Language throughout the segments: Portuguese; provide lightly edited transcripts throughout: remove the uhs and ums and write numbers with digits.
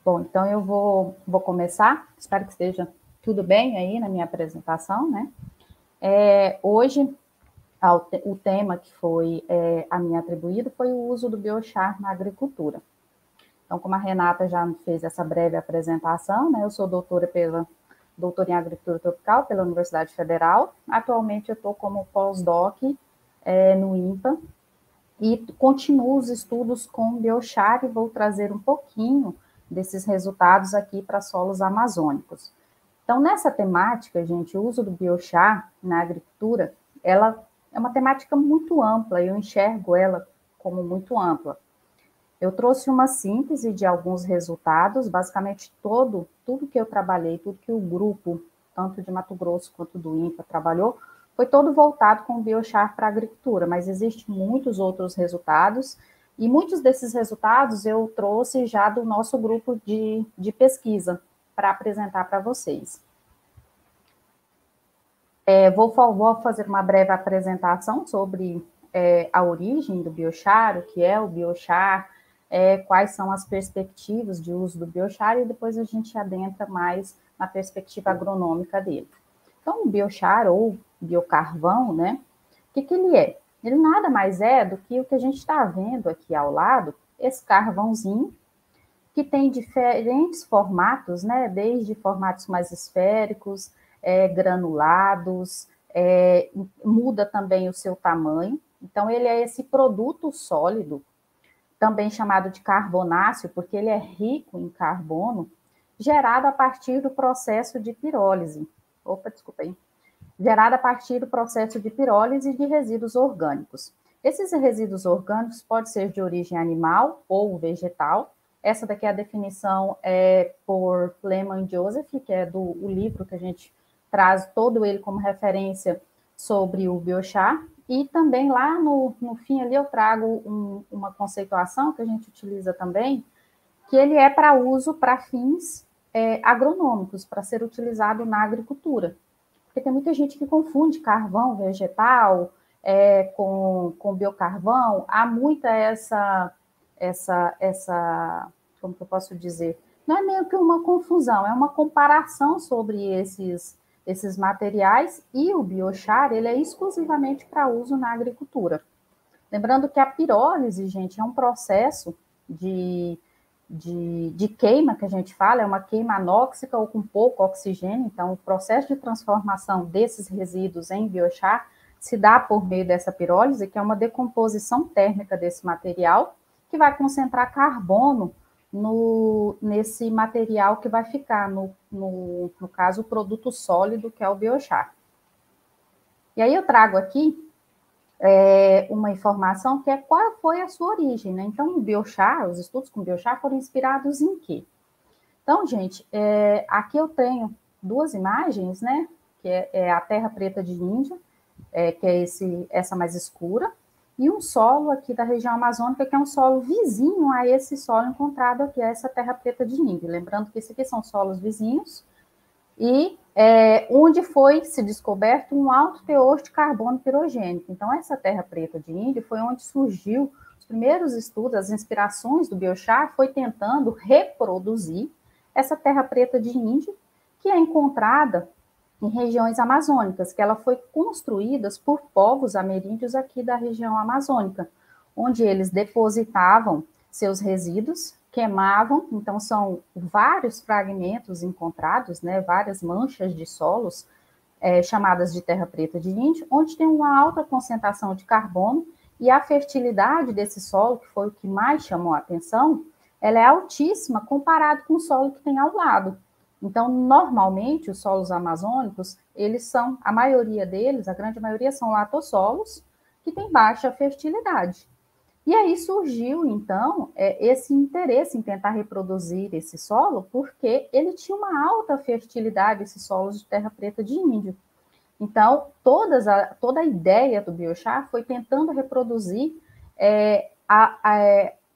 Bom, então eu vou começar, espero que esteja tudo bem aí na minha apresentação, né? Hoje, o tema que foi a mim atribuído foi o uso do biochar na agricultura. Então, como a Renata já fez essa breve apresentação, né, eu sou doutora em agricultura tropical pela Universidade Federal. Atualmente eu estou como pós-doc no INPA e continuo os estudos com biochar e vou trazer um pouquinho desses resultados aqui para solos amazônicos. Então, nessa temática, gente, o uso do biochar na agricultura, ela é uma temática muito ampla, eu enxergo ela como muito ampla. Eu trouxe uma síntese de alguns resultados, basicamente tudo que eu trabalhei, tudo que o grupo, tanto de Mato Grosso quanto do INPA, trabalhou, foi todo voltado com o biochar para a agricultura, mas existem muitos outros resultados, e muitos desses resultados eu trouxe já do nosso grupo de pesquisa para apresentar para vocês. Vou fazer uma breve apresentação sobre a origem do biochar, o que é o biochar, quais são as perspectivas de uso do biochar, e depois a gente adentra mais na perspectiva agronômica dele. Então, o biochar, ou biocarvão, né? O que ele é? Ele nada mais é do que o que a gente está vendo aqui ao lado, esse carvãozinho, que tem diferentes formatos, né? Desde formatos mais esféricos, granulados, muda também o seu tamanho. Então, ele é esse produto sólido, também chamado de carbonáceo, porque ele é rico em carbono, gerado a partir do processo de pirólise. Desculpa aí. Gerado a partir do processo de pirólise de resíduos orgânicos. Esses resíduos orgânicos podem ser de origem animal ou vegetal. Essa daqui é a definição por Lehmann Joseph, que é do livro que a gente traz todo ele como referência sobre o biochar. E também lá no fim ali eu trago uma conceituação que a gente utiliza também, que ele é para uso para fins agronômicos, para ser utilizado na agricultura. Porque tem muita gente que confunde carvão vegetal com biocarvão. Há muita como que eu posso dizer? Não é meio que uma confusão, é uma comparação sobre esses materiais, e o biochar, ele é exclusivamente para uso na agricultura. Lembrando que a pirólise, gente, é um processo de queima, que a gente fala, é uma queima anóxica ou com pouco oxigênio. Então, o processo de transformação desses resíduos em biochar se dá por meio dessa pirólise, que é uma decomposição térmica desse material, que vai concentrar carbono nesse material que vai ficar, no caso, o produto sólido, que é o biochar. E aí eu trago aqui uma informação que é qual foi a sua origem, né? Então, o biochar, os estudos com biochar foram inspirados em quê? Então, gente, aqui eu tenho duas imagens, né? Que é a terra preta de Índia, que é essa mais escura, e um solo aqui da região amazônica, que é um solo vizinho a esse solo encontrado aqui, a essa terra preta de Índia. Lembrando que esses aqui são solos vizinhos, e onde foi se descoberto um alto teor de carbono pirogênico. Então, essa terra preta de Índia foi onde surgiu os primeiros estudos, as inspirações do biochar, foi tentando reproduzir essa terra preta de Índia, que é encontrada em regiões amazônicas, que ela foi construída por povos ameríndios aqui da região amazônica, onde eles depositavam seus resíduos, queimavam. Então são vários fragmentos encontrados, né, várias manchas de solos chamadas de terra preta de Índia, onde tem uma alta concentração de carbono, e a fertilidade desse solo, que foi o que mais chamou a atenção, ela é altíssima comparado com o solo que tem ao lado. Então, normalmente, os solos amazônicos, eles são, a maioria deles, a grande maioria, são latossolos, que têm baixa fertilidade. E aí surgiu, então, esse interesse em tentar reproduzir esse solo, porque ele tinha uma alta fertilidade, esses solos de terra preta de Índio. Então, toda a ideia do biochar foi tentando reproduzir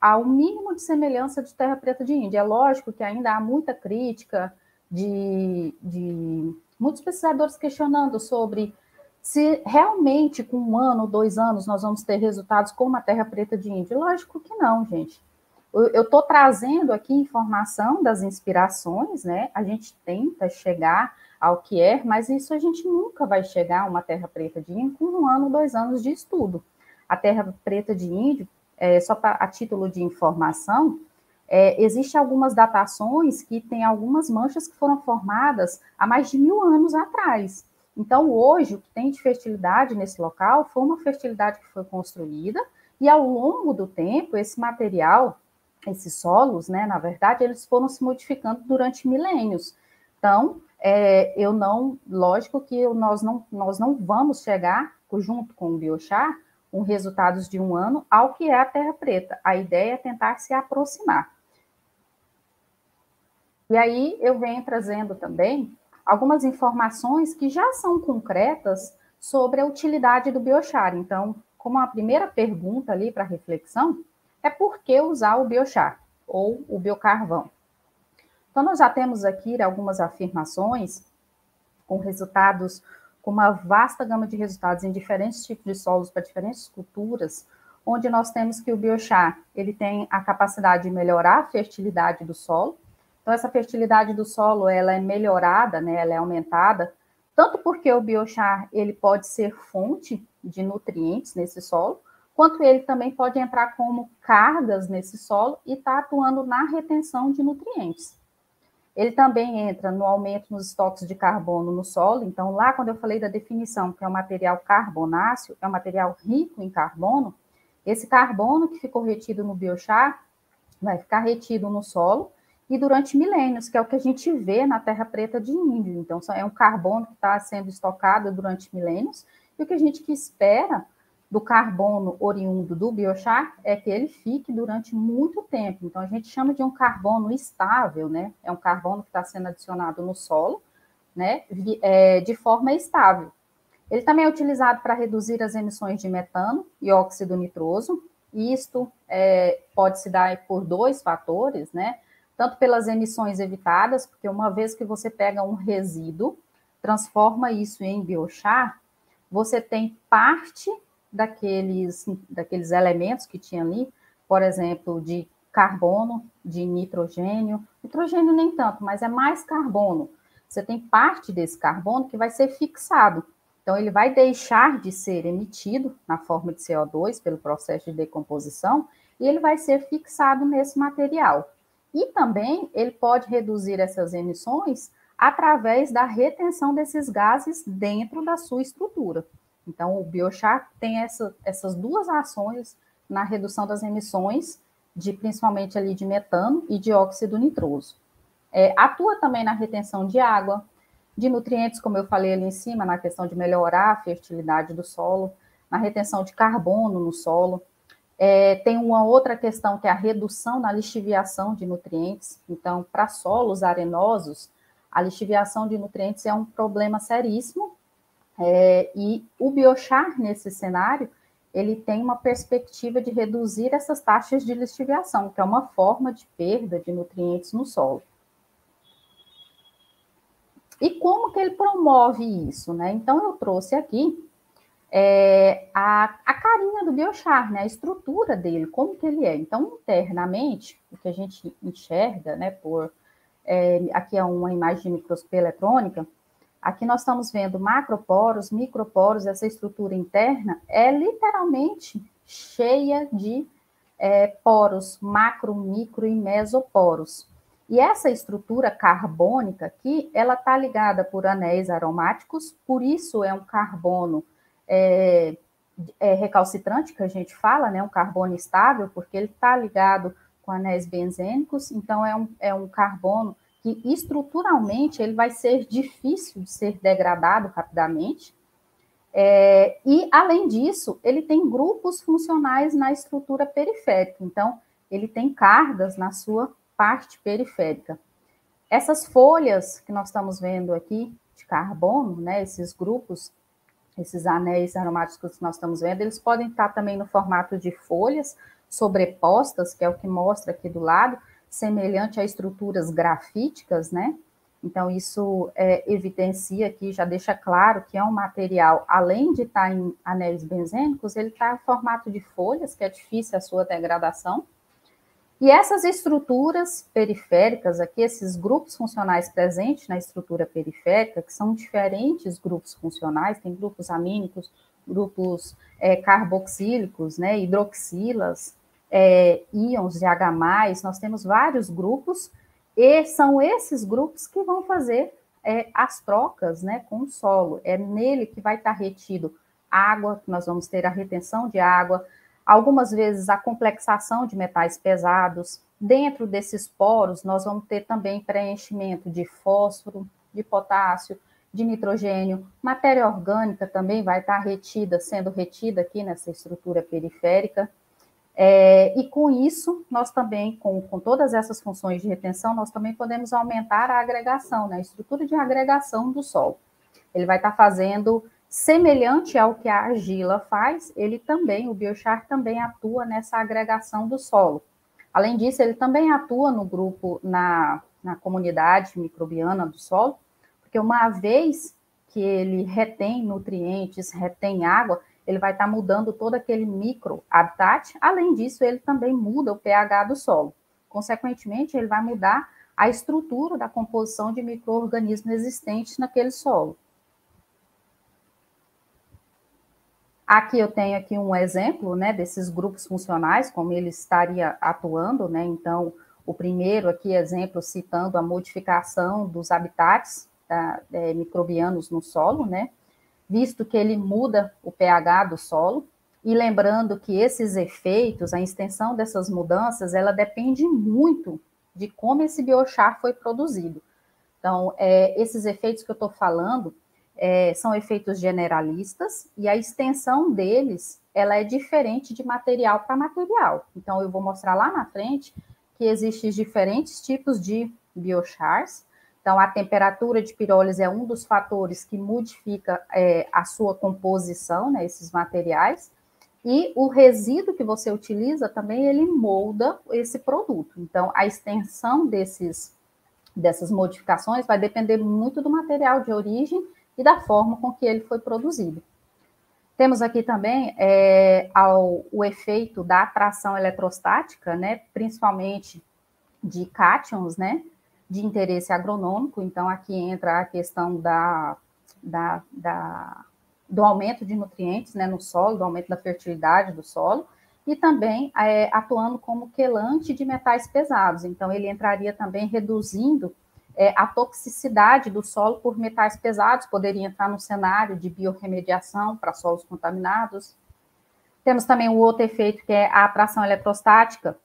ao mínimo de semelhança de terra preta de Índia. É lógico que ainda há muita crítica de muitos pesquisadores questionando sobre se realmente com 1 ano, 2 anos, nós vamos ter resultados como a terra preta de Índia. Lógico que não, gente. eu estou trazendo aqui informação das inspirações, né? A gente tenta chegar ao que é, mas isso a gente nunca vai chegar a uma terra preta de índio com 1 ano, 2 anos de estudo. A terra preta de índio, só a título de informação, existem algumas datações que têm algumas manchas que foram formadas há mais de 1000 anos atrás. Então, hoje, o que tem de fertilidade nesse local foi uma fertilidade que foi construída, e ao longo do tempo, esse material, esses solos, né, na verdade, eles foram se modificando durante milênios. Então, lógico que nós não vamos chegar, junto com o biochar, com resultados de 1 ano, ao que é a terra preta. A ideia é tentar se aproximar. E aí eu venho trazendo também algumas informações que já são concretas sobre a utilidade do biochar. Então, como a primeira pergunta ali para reflexão, é por que usar o biochar ou o biocarvão? Então, nós já temos aqui algumas afirmações com resultados, com uma vasta gama de resultados em diferentes tipos de solos para diferentes culturas, onde nós temos que o biochar, ele tem a capacidade de melhorar a fertilidade do solo. Então, essa fertilidade do solo, ela é melhorada, né, ela é aumentada, tanto porque o biochar, ele pode ser fonte de nutrientes nesse solo, quanto ele também pode entrar como cargas nesse solo e está atuando na retenção de nutrientes. Ele também entra no aumento nos estoques de carbono no solo. Então, lá quando eu falei da definição, que é um material carbonáceo, é um material rico em carbono, esse carbono que ficou retido no biochar vai ficar retido no solo e durante milênios, que é o que a gente vê na terra preta de índio. Então, é um carbono que está sendo estocado durante milênios, e o que a gente espera do carbono oriundo do biochar é que ele fique durante muito tempo. Então, a gente chama de um carbono estável, né? É um carbono que está sendo adicionado no solo, né? De forma estável. Ele também é utilizado para reduzir as emissões de metano e óxido nitroso. Isto pode se dar por 2 fatores, né? Tanto pelas emissões evitadas, porque uma vez que você pega um resíduo, transforma isso em biochar, você tem parte daqueles elementos que tinha ali, por exemplo, de carbono, de nitrogênio nem tanto, mas é mais carbono. Você tem parte desse carbono que vai ser fixado. Então, ele vai deixar de ser emitido na forma de CO2 pelo processo de decomposição e ele vai ser fixado nesse material. E também ele pode reduzir essas emissões através da retenção desses gases dentro da sua estrutura. Então, o biochar tem essas 2 ações na redução das emissões, principalmente ali de metano e de óxido nitroso. Atua também na retenção de água, de nutrientes, como eu falei ali em cima, na questão de melhorar a fertilidade do solo, na retenção de carbono no solo. Tem uma outra questão que é a redução na lixiviação de nutrientes. Então, para solos arenosos, a lixiviação de nutrientes é um problema seríssimo, e o biochar, nesse cenário, ele tem uma perspectiva de reduzir essas taxas de lixiviação, que é uma forma de perda de nutrientes no solo. E como que ele promove isso, né? Então, eu trouxe aqui a carinha do biochar, né? A estrutura dele, como que ele é. Então, internamente, o que a gente enxerga, né, aqui é uma imagem de microscopia eletrônica, aqui nós estamos vendo macroporos, microporos, essa estrutura interna é literalmente cheia de poros, macro, micro e mesoporos. E essa estrutura carbônica aqui, ela está ligada por anéis aromáticos, por isso é um carbono recalcitrante, que a gente fala, né, um carbono estável, porque ele está ligado com anéis benzênicos, então é um carbono que estruturalmente ele vai ser difícil de ser degradado rapidamente, e além disso, ele tem grupos funcionais na estrutura periférica, então ele tem cargas na sua parte periférica. Essas folhas que nós estamos vendo aqui de carbono, né, esses grupos, esses anéis aromáticos que nós estamos vendo, eles podem estar também no formato de folhas sobrepostas, que é o que mostra aqui do lado, semelhante a estruturas grafíticas, né? Então, isso evidencia aqui, já deixa claro que é um material, além de estar em anéis benzênicos, ele está em formato de folhas, que é difícil a sua degradação. E essas estruturas periféricas aqui, esses grupos funcionais presentes na estrutura periférica, que são diferentes grupos funcionais, tem grupos amínicos, grupos carboxílicos, né, hidroxilas, íons de H+, nós temos vários grupos, e são esses grupos que vão fazer as trocas, né, com o solo. É nele que vai estar retido água, nós vamos ter a retenção de água, algumas vezes a complexação de metais pesados. Dentro desses poros, nós vamos ter também preenchimento de fósforo, de potássio, de nitrogênio. Matéria orgânica também vai estar retida, sendo retida aqui nessa estrutura periférica. E com isso, nós também, com todas essas funções de retenção, nós também podemos aumentar a agregação, né, a estrutura de agregação do solo. Ele vai estar fazendo, semelhante ao que a argila faz, ele também, o biochar também atua nessa agregação do solo. Além disso, ele também atua no grupo, na comunidade microbiana do solo, porque uma vez que ele retém nutrientes, retém água, ele vai estar mudando todo aquele micro-habitat. Além disso, ele também muda o pH do solo. Consequentemente, ele vai mudar a estrutura da composição de micro-organismos existentes naquele solo. Aqui eu tenho aqui um exemplo, né, desses grupos funcionais, como ele estaria atuando, né? Então, o primeiro aqui, exemplo, citando a modificação dos habitats microbianos no solo, né? Visto que ele muda o pH do solo, e lembrando que esses efeitos, a extensão dessas mudanças, ela depende muito de como esse biochar foi produzido. Então, esses efeitos que eu estou falando são efeitos generalistas, e a extensão deles, ela é diferente de material para material. Então, eu vou mostrar lá na frente que existem diferentes tipos de biochars. Então, a temperatura de pirólise é um dos fatores que modifica a sua composição, né, esses materiais, e o resíduo que você utiliza também, ele molda esse produto. Então, a extensão dessas modificações vai depender muito do material de origem e da forma com que ele foi produzido. Temos aqui também o efeito da atração eletrostática, né, principalmente de cátions, né, de interesse agronômico. Então, aqui entra a questão do aumento de nutrientes, né, no solo, do aumento da fertilidade do solo, e também atuando como quelante de metais pesados. Então, ele entraria também reduzindo a toxicidade do solo por metais pesados, poderia entrar no cenário de biorremediação para solos contaminados. Temos também o outro efeito, que é a atração eletrostática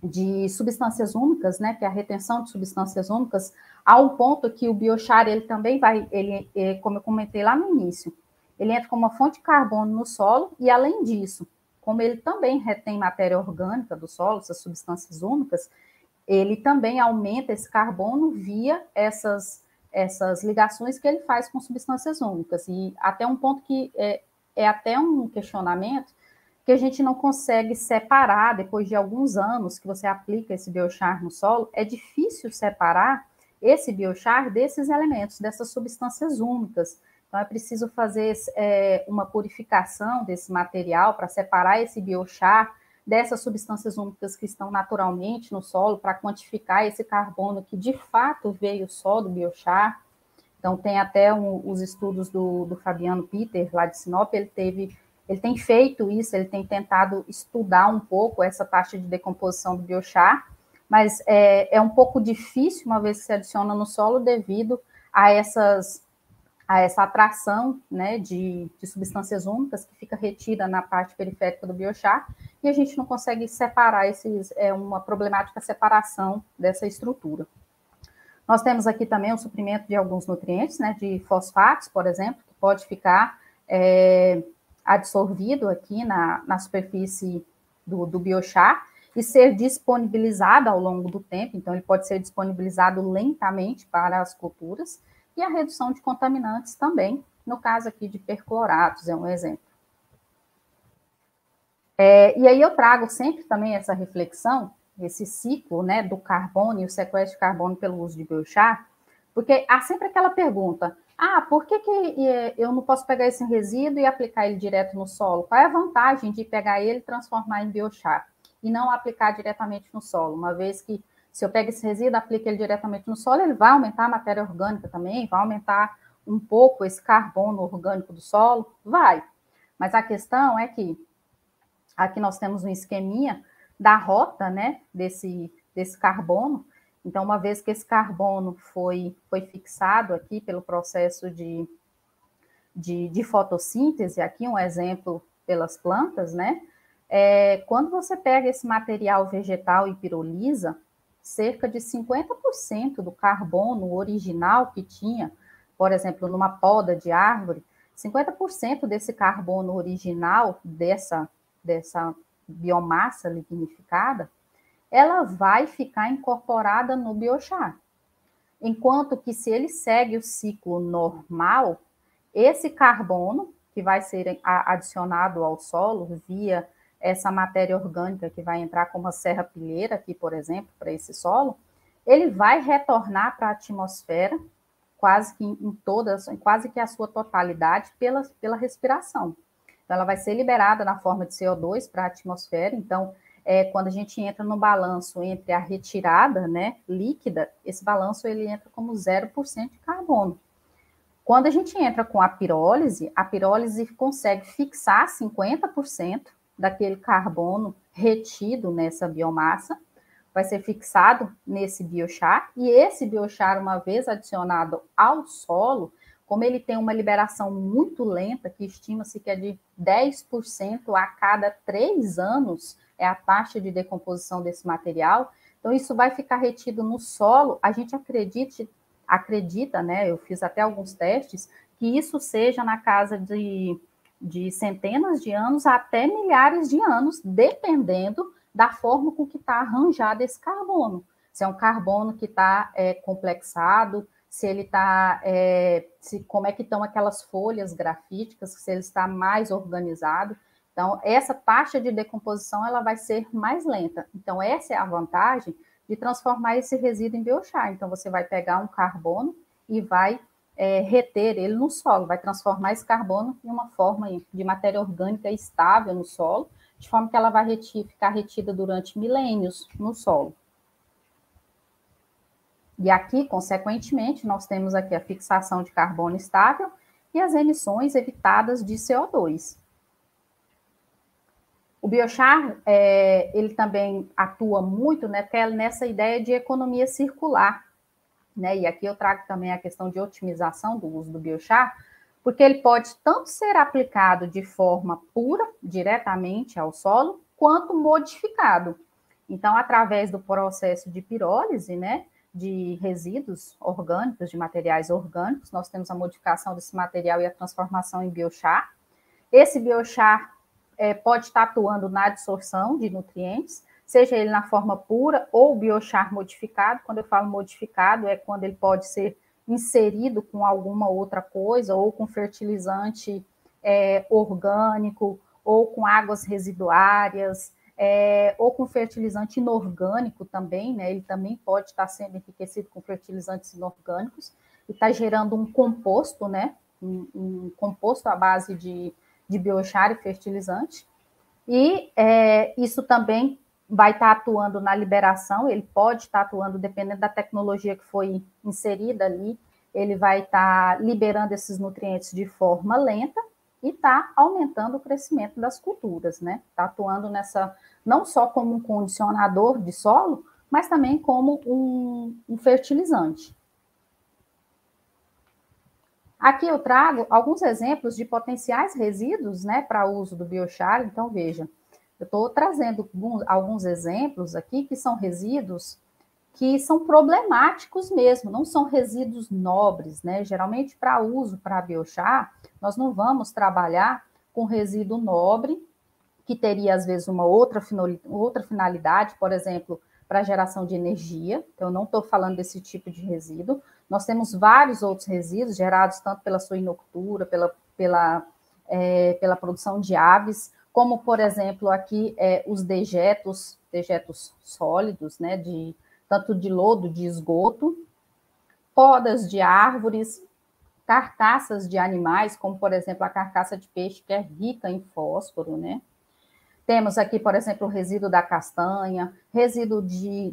de substâncias úmicas, né, que é a retenção de substâncias úmicas, a um ponto que o biochar, ele também vai, como eu comentei lá no início, ele entra como uma fonte de carbono no solo, e além disso, como ele também retém matéria orgânica do solo, essas substâncias úmicas, ele também aumenta esse carbono via essas ligações que ele faz com substâncias úmicas. E até um ponto que é até um questionamento, que a gente não consegue separar, depois de alguns anos que você aplica esse biochar no solo, é difícil separar esse biochar desses elementos, dessas substâncias úmicas. Então, é preciso fazer uma purificação desse material para separar esse biochar dessas substâncias úmicas que estão naturalmente no solo, para quantificar esse carbono que de fato veio só do biochar. Então, tem até os estudos do Fabiano Peter, lá de Sinop, ele tem feito isso, ele tem tentado estudar um pouco essa taxa de decomposição do biochar, mas é um pouco difícil, uma vez que se adiciona no solo, devido a essa atração, né, de substâncias úmicas que fica retida na parte periférica do biochar, e a gente não consegue separar uma problemática separação dessa estrutura. Nós temos aqui também o suprimento de alguns nutrientes, né, de fosfatos, por exemplo, que pode ficar absorvido aqui na superfície do biochar e ser disponibilizado ao longo do tempo. Então, ele pode ser disponibilizado lentamente para as culturas, e a redução de contaminantes também, no caso aqui de percloratos, é um exemplo. E aí eu trago sempre também essa reflexão, esse ciclo, né, do carbono e o sequestro de carbono pelo uso de biochar, porque há sempre aquela pergunta, por que eu não posso pegar esse resíduo e aplicar ele direto no solo? Qual é a vantagem de pegar ele e transformar em biochar? e não aplicar diretamente no solo, uma vez que se eu pego esse resíduo, aplico ele diretamente no solo, ele vai aumentar a matéria orgânica também, vai aumentar um pouco esse carbono orgânico do solo, vai. Mas a questão é que aqui nós temos um esqueminha da rota, né, desse carbono. Então, uma vez que esse carbono foi fixado aqui pelo processo de fotossíntese, aqui um exemplo pelas plantas, né, quando você pega esse material vegetal e pirolisa, cerca de 50% do carbono original que tinha, por exemplo, numa poda de árvore, 50% desse carbono original dessa biomassa lignificada, ela vai ficar incorporada no biochar. Enquanto que se ele segue o ciclo normal, esse carbono que vai ser adicionado ao solo via essa matéria orgânica que vai entrar como a serrapilheira aqui, por exemplo, para esse solo, ele vai retornar para a atmosfera quase que em todas, quase que a sua totalidade pela respiração. Então, ela vai ser liberada na forma de CO2 para a atmosfera. Então, quando a gente entra no balanço entre a retirada, né, líquida, esse balanço ele entra como 0% de carbono. Quando a gente entra com a pirólise consegue fixar 50% daquele carbono retido nessa biomassa, vai ser fixado nesse biochar, e esse biochar, uma vez adicionado ao solo, como ele tem uma liberação muito lenta, que estima-se que é de 10% a cada 3 anos, é a taxa de decomposição desse material, então isso vai ficar retido no solo, a gente acredita, né, eu fiz até alguns testes, que isso seja na casa de centenas de anos até milhares de anos, dependendo da forma com que está arranjado esse carbono. Se é um carbono que está complexado, se ele está, como é que estão aquelas folhas grafíticas, se ele está mais organizado. Então, essa taxa de decomposição ela vai ser mais lenta. Então, essa é a vantagem de transformar esse resíduo em biochar. Então, você vai pegar um carbono e vai reter ele no solo, vai transformar esse carbono em uma forma de matéria orgânica estável no solo, de forma que ela vai ficar retida durante milênios no solo. E aqui, consequentemente, nós temos aqui a fixação de carbono estável e as emissões evitadas de CO2. O biochar, ele também atua muito, né, nessa ideia de economia circular, né, e aqui eu trago também a questão de otimização do uso do biochar, porque ele pode tanto ser aplicado de forma pura, diretamente ao solo, quanto modificado. Então, através do processo de pirólise, né, de resíduos orgânicos, de materiais orgânicos, nós temos a modificação desse material e a transformação em biochar. Esse biochar pode estar atuando na absorção de nutrientes, seja ele na forma pura ou biochar modificado. Quando eu falo modificado, é quando ele pode ser inserido com alguma outra coisa, ou com fertilizante orgânico, ou com águas residuárias, ou com fertilizante inorgânico também, né? Ele também pode estar sendo enriquecido com fertilizantes inorgânicos e está gerando um composto, né? Um composto à base de biochar e fertilizante. E isso também vai estar atuando na liberação, ele pode estar atuando, dependendo da tecnologia que foi inserida ali, ele vai estar liberando esses nutrientes de forma lenta e está aumentando o crescimento das culturas, né? Está atuando nessa, não só como um condicionador de solo, mas também como um fertilizante. Aqui eu trago alguns exemplos de potenciais resíduos, né, para uso do biochar. Então, veja, eu estou trazendo alguns exemplos aqui que são resíduos que são problemáticos mesmo, não são resíduos nobres, né? Geralmente, para uso para biochar, nós não vamos trabalhar com resíduo nobre, que teria, às vezes, uma outra finalidade, por exemplo, para geração de energia. Então, eu não estou falando desse tipo de resíduo. Nós temos vários outros resíduos gerados tanto pela suinocultura, pela produção de aves, como, por exemplo, aqui os dejetos sólidos, né, tanto de lodo, de esgoto, podas de árvores, carcaças de animais, como, por exemplo, a carcaça de peixe, que é rica em fósforo, né? Temos aqui, por exemplo, o resíduo da castanha, resíduo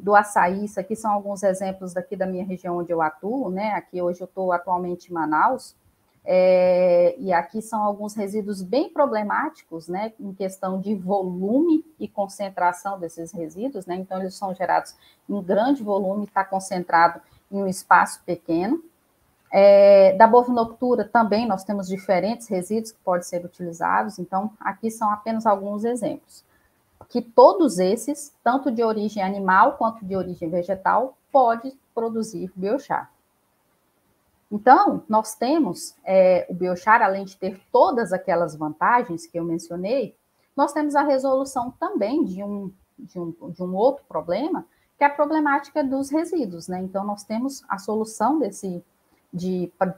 do açaí, isso aqui são alguns exemplos daqui da minha região onde eu atuo, né? Aqui hoje eu estou atualmente em Manaus, e aqui são alguns resíduos bem problemáticos, né? Em questão de volume e concentração desses resíduos, né? Então, eles são gerados em grande volume, está concentrado em um espaço pequeno. Da bovinocultura também nós temos diferentes resíduos que podem ser utilizados, então aqui são apenas alguns exemplos. Que todos esses, tanto de origem animal quanto de origem vegetal, pode produzir biochar. Então, nós temos o biochar, além de ter todas aquelas vantagens que eu mencionei, nós temos a resolução também de um outro problema, que é a problemática dos resíduos, né? Então, nós temos a solução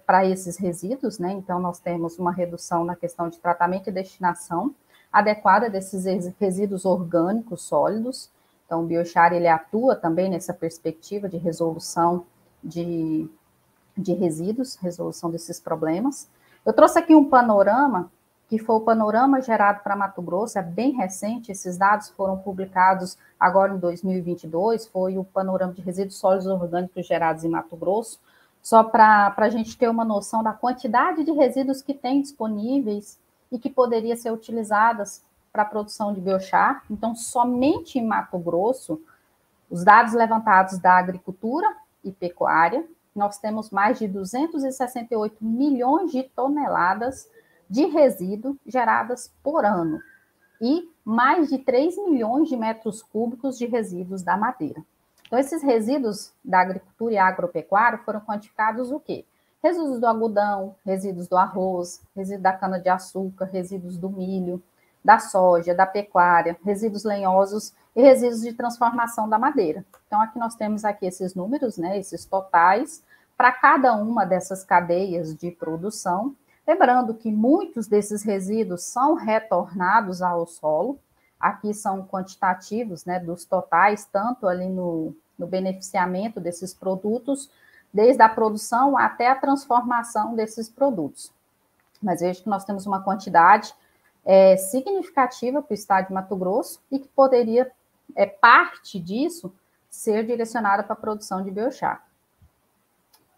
para esses resíduos, né? Então, nós temos uma redução na questão de tratamento e destinação adequada desses resíduos orgânicos sólidos. Então, o biochar, ele atua também nessa perspectiva de resolução de resíduos, resolução desses problemas. Eu trouxe aqui um panorama, que foi o panorama gerado para Mato Grosso, é bem recente, esses dados foram publicados agora em 2022, foi o panorama de resíduos sólidos orgânicos gerados em Mato Grosso, só para a gente ter uma noção da quantidade de resíduos que tem disponíveis e que poderia ser utilizadas para a produção de biochar. Então, somente em Mato Grosso, os dados levantados da agricultura e pecuária, nós temos mais de 268 milhões de toneladas de resíduo geradas por ano e mais de 3 milhões de metros cúbicos de resíduos da madeira. Então, esses resíduos da agricultura e agropecuária foram quantificados o quê? Resíduos do algodão, resíduos do arroz, resíduos da cana-de-açúcar, resíduos do milho, da soja, da pecuária, resíduos lenhosos e resíduos de transformação da madeira. Então, aqui nós temos aqui esses números, né, esses totais, para cada uma dessas cadeias de produção. Lembrando que muitos desses resíduos são retornados ao solo. Aqui são quantitativos, né, dos totais, tanto ali no beneficiamento desses produtos, desde a produção até a transformação desses produtos. Mas veja que nós temos uma quantidade significativa para o estado de Mato Grosso e que poderia, parte disso, ser direcionada para a produção de biochar.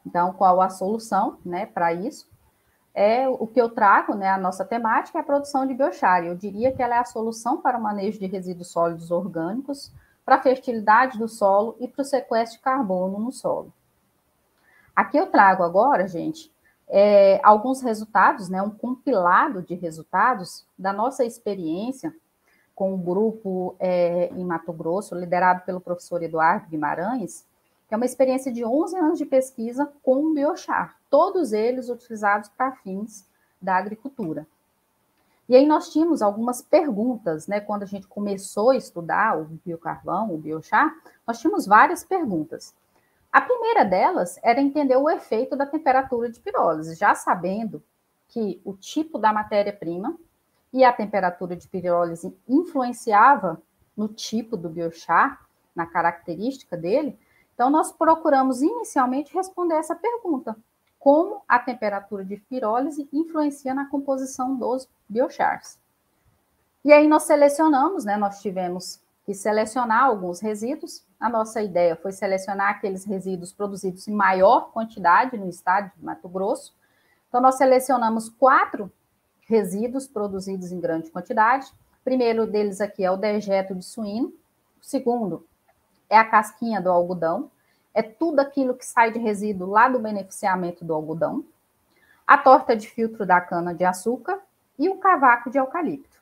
Então, qual a solução, né, para isso? O que eu trago, né, a nossa temática é a produção de biochar. Eu diria que ela é a solução para o manejo de resíduos sólidos orgânicos, para a fertilidade do solo e para o sequestro de carbono no solo. Aqui eu trago agora, gente, alguns resultados, né, um compilado de resultados da nossa experiência com o grupo em Mato Grosso, liderado pelo professor Eduardo Guimarães, que é uma experiência de 11 anos de pesquisa com o biochar, todos eles utilizados para fins da agricultura. E aí nós tínhamos algumas perguntas, né? Quando a gente começou a estudar o biocarvão, o biochar, nós tínhamos várias perguntas. A primeira delas era entender o efeito da temperatura de pirólise, já sabendo que o tipo da matéria-prima e a temperatura de pirólise influenciava no tipo do biochar, na característica dele. Então, nós procuramos inicialmente responder essa pergunta: como a temperatura de pirólise influencia na composição dos biochars? E aí nós selecionamos, né? Nós tivemos que selecionar alguns resíduos. A nossa ideia foi selecionar aqueles resíduos produzidos em maior quantidade no estado de Mato Grosso. Então, nós selecionamos 4 resíduos produzidos em grande quantidade. O primeiro deles aqui é o dejeto de suíno. O segundo é a casquinha do algodão, é tudo aquilo que sai de resíduo lá do beneficiamento do algodão, a torta de filtro da cana-de-açúcar e o cavaco de eucalipto.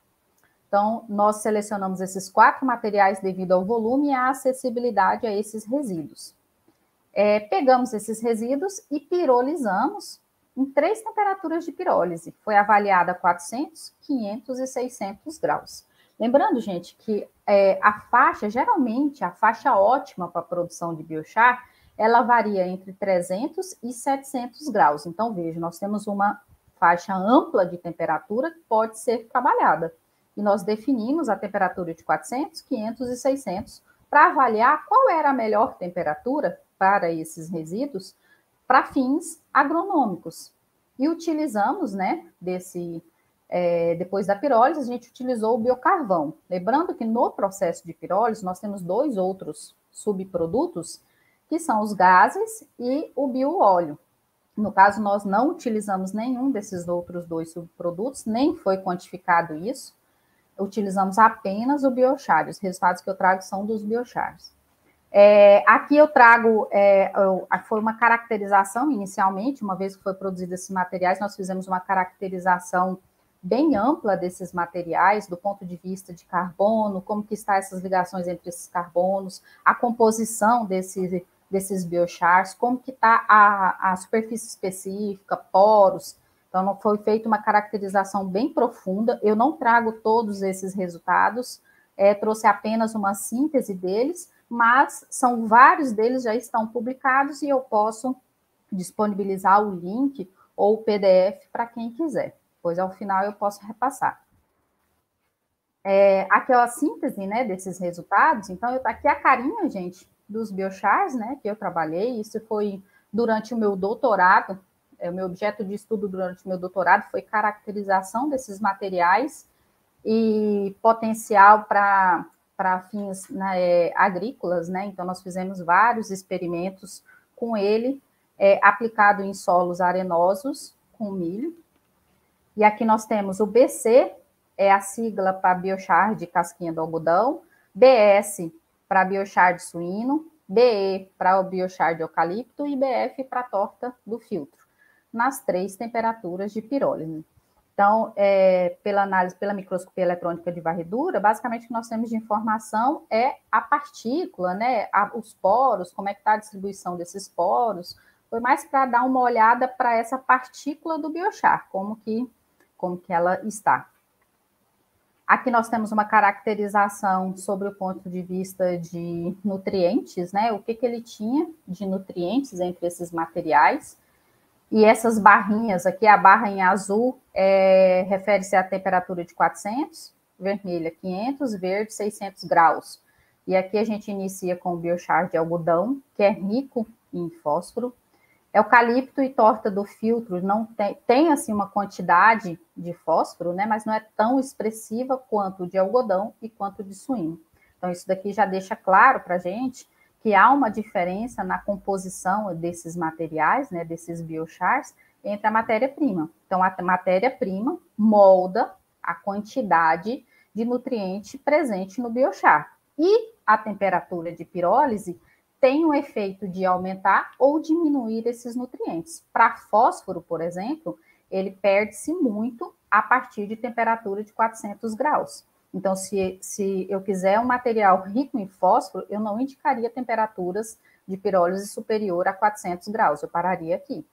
Então, nós selecionamos esses 4 materiais devido ao volume e à acessibilidade a esses resíduos. Pegamos esses resíduos e pirolizamos em 3 temperaturas de pirólise. Foi avaliada a 400, 500 e 600 graus. Lembrando, gente, que geralmente, a faixa ótima para a produção de biochar, ela varia entre 300 e 700 graus. Então, veja, nós temos uma faixa ampla de temperatura que pode ser trabalhada. E nós definimos a temperatura de 400, 500 e 600 para avaliar qual era a melhor temperatura para esses resíduos para fins agronômicos. E utilizamos, né, depois da pirólise, a gente utilizou o biocarvão. Lembrando que no processo de pirólise, nós temos 2 outros subprodutos, que são os gases e o bioóleo. No caso, nós não utilizamos nenhum desses outros 2 subprodutos, nem foi quantificado isso. Utilizamos apenas o biochar. Os resultados que eu trago são dos biochars. Aqui eu trago, foi uma caracterização inicialmente, uma vez que foi produzido esses materiais, nós fizemos uma caracterização bem ampla desses materiais, do ponto de vista de carbono, como que estão essas ligações entre esses carbonos, a composição desses biochars, como que está a superfície específica, poros. Então, não foi feita uma caracterização bem profunda. Eu não trago todos esses resultados, trouxe apenas uma síntese deles, mas são vários deles já estão publicados e eu posso disponibilizar o link ou o PDF para quem quiser. Pois ao final eu posso repassar. Aqui é a síntese, né, desses resultados. Então, aqui a carinha, gente, dos biochars, né, que eu trabalhei. Isso foi durante o meu doutorado. O meu objeto de estudo durante o meu doutorado foi caracterização desses materiais e potencial para fins, né, agrícolas, né? Então, nós fizemos vários experimentos com ele, aplicado em solos arenosos, com milho. E aqui nós temos o BC, é a sigla para biochar de casquinha do algodão, BS para biochar de suíno, BE para o biochar de eucalipto e BF para a torta do filtro, nas 3 temperaturas de pirólise. Então, pela análise, pela microscopia eletrônica de varredura, basicamente o que nós temos de informação é a partícula, né, os poros, como é que está a distribuição desses poros. Foi mais para dar uma olhada para essa partícula do biochar, como que ela está. Aqui nós temos uma caracterização sobre o ponto de vista de nutrientes, né, o que ele tinha de nutrientes entre esses materiais. E essas barrinhas aqui, a barra em azul refere-se à temperatura de 400, vermelha 500, verde 600 graus. E aqui a gente inicia com o biochar de algodão, que é rico em fósforo. Eucalipto e torta do filtro não tem assim uma quantidade de fósforo, né, mas não é tão expressiva quanto o de algodão e quanto o de suíno. Então isso daqui já deixa claro para a gente que há uma diferença na composição desses materiais, né, desses biochars, entre a matéria-prima. Então, a matéria-prima molda a quantidade de nutriente presente no biochar. E a temperatura de pirólise tem um efeito de aumentar ou diminuir esses nutrientes. Para fósforo, por exemplo, ele perde-se muito a partir de temperatura de 400 graus. Então, se eu quiser um material rico em fósforo, eu não indicaria temperaturas de pirólise superior a 400 graus, eu pararia aqui.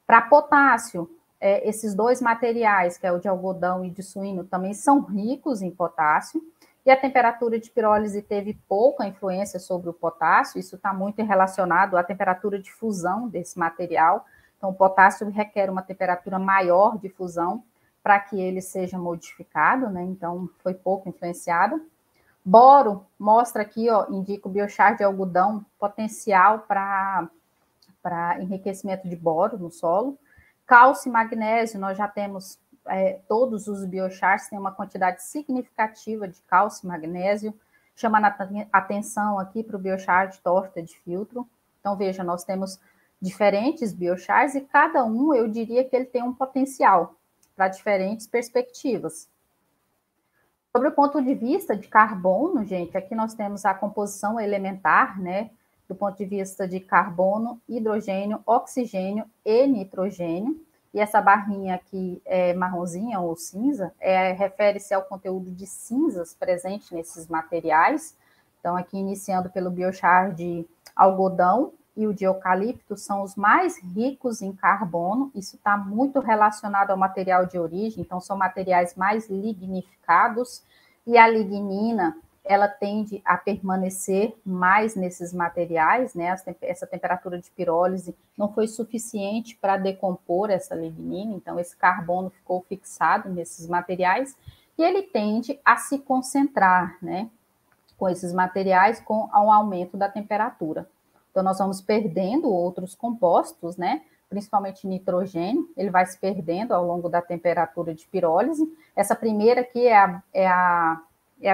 Para potássio, esses 2 materiais, que é o de algodão e de suíno, também são ricos em potássio, e a temperatura de pirólise teve pouca influência sobre o potássio, isso está muito relacionado à temperatura de fusão desse material. Então, o potássio requer uma temperatura maior de fusão para que ele seja modificado, né? Então, foi pouco influenciado. Boro, mostra aqui, ó, indica o biochar de algodão, potencial para enriquecimento de boro no solo. Cálcio e magnésio, nós já temos, todos os biochars têm uma quantidade significativa de cálcio e magnésio, chamando a atenção aqui para o biochar de torta de filtro. Então, veja, nós temos diferentes biochars e cada um, eu diria que ele tem um potencial para diferentes perspectivas. Sobre o ponto de vista de carbono, gente, aqui nós temos a composição elementar, né, do ponto de vista de carbono, hidrogênio, oxigênio e nitrogênio. E essa barrinha aqui é marronzinha ou cinza, refere-se ao conteúdo de cinzas presente nesses materiais. Então, aqui iniciando pelo biochar de algodão e o de eucalipto são os mais ricos em carbono, isso está muito relacionado ao material de origem, então são materiais mais lignificados, e a lignina, ela tende a permanecer mais nesses materiais, né? Essa temperatura de pirólise não foi suficiente para decompor essa lignina, então esse carbono ficou fixado nesses materiais, e ele tende a se concentrar, né, com esses materiais com o aumento da temperatura. Então, nós vamos perdendo outros compostos, né, principalmente nitrogênio, ele vai se perdendo ao longo da temperatura de pirólise. Essa primeira aqui é a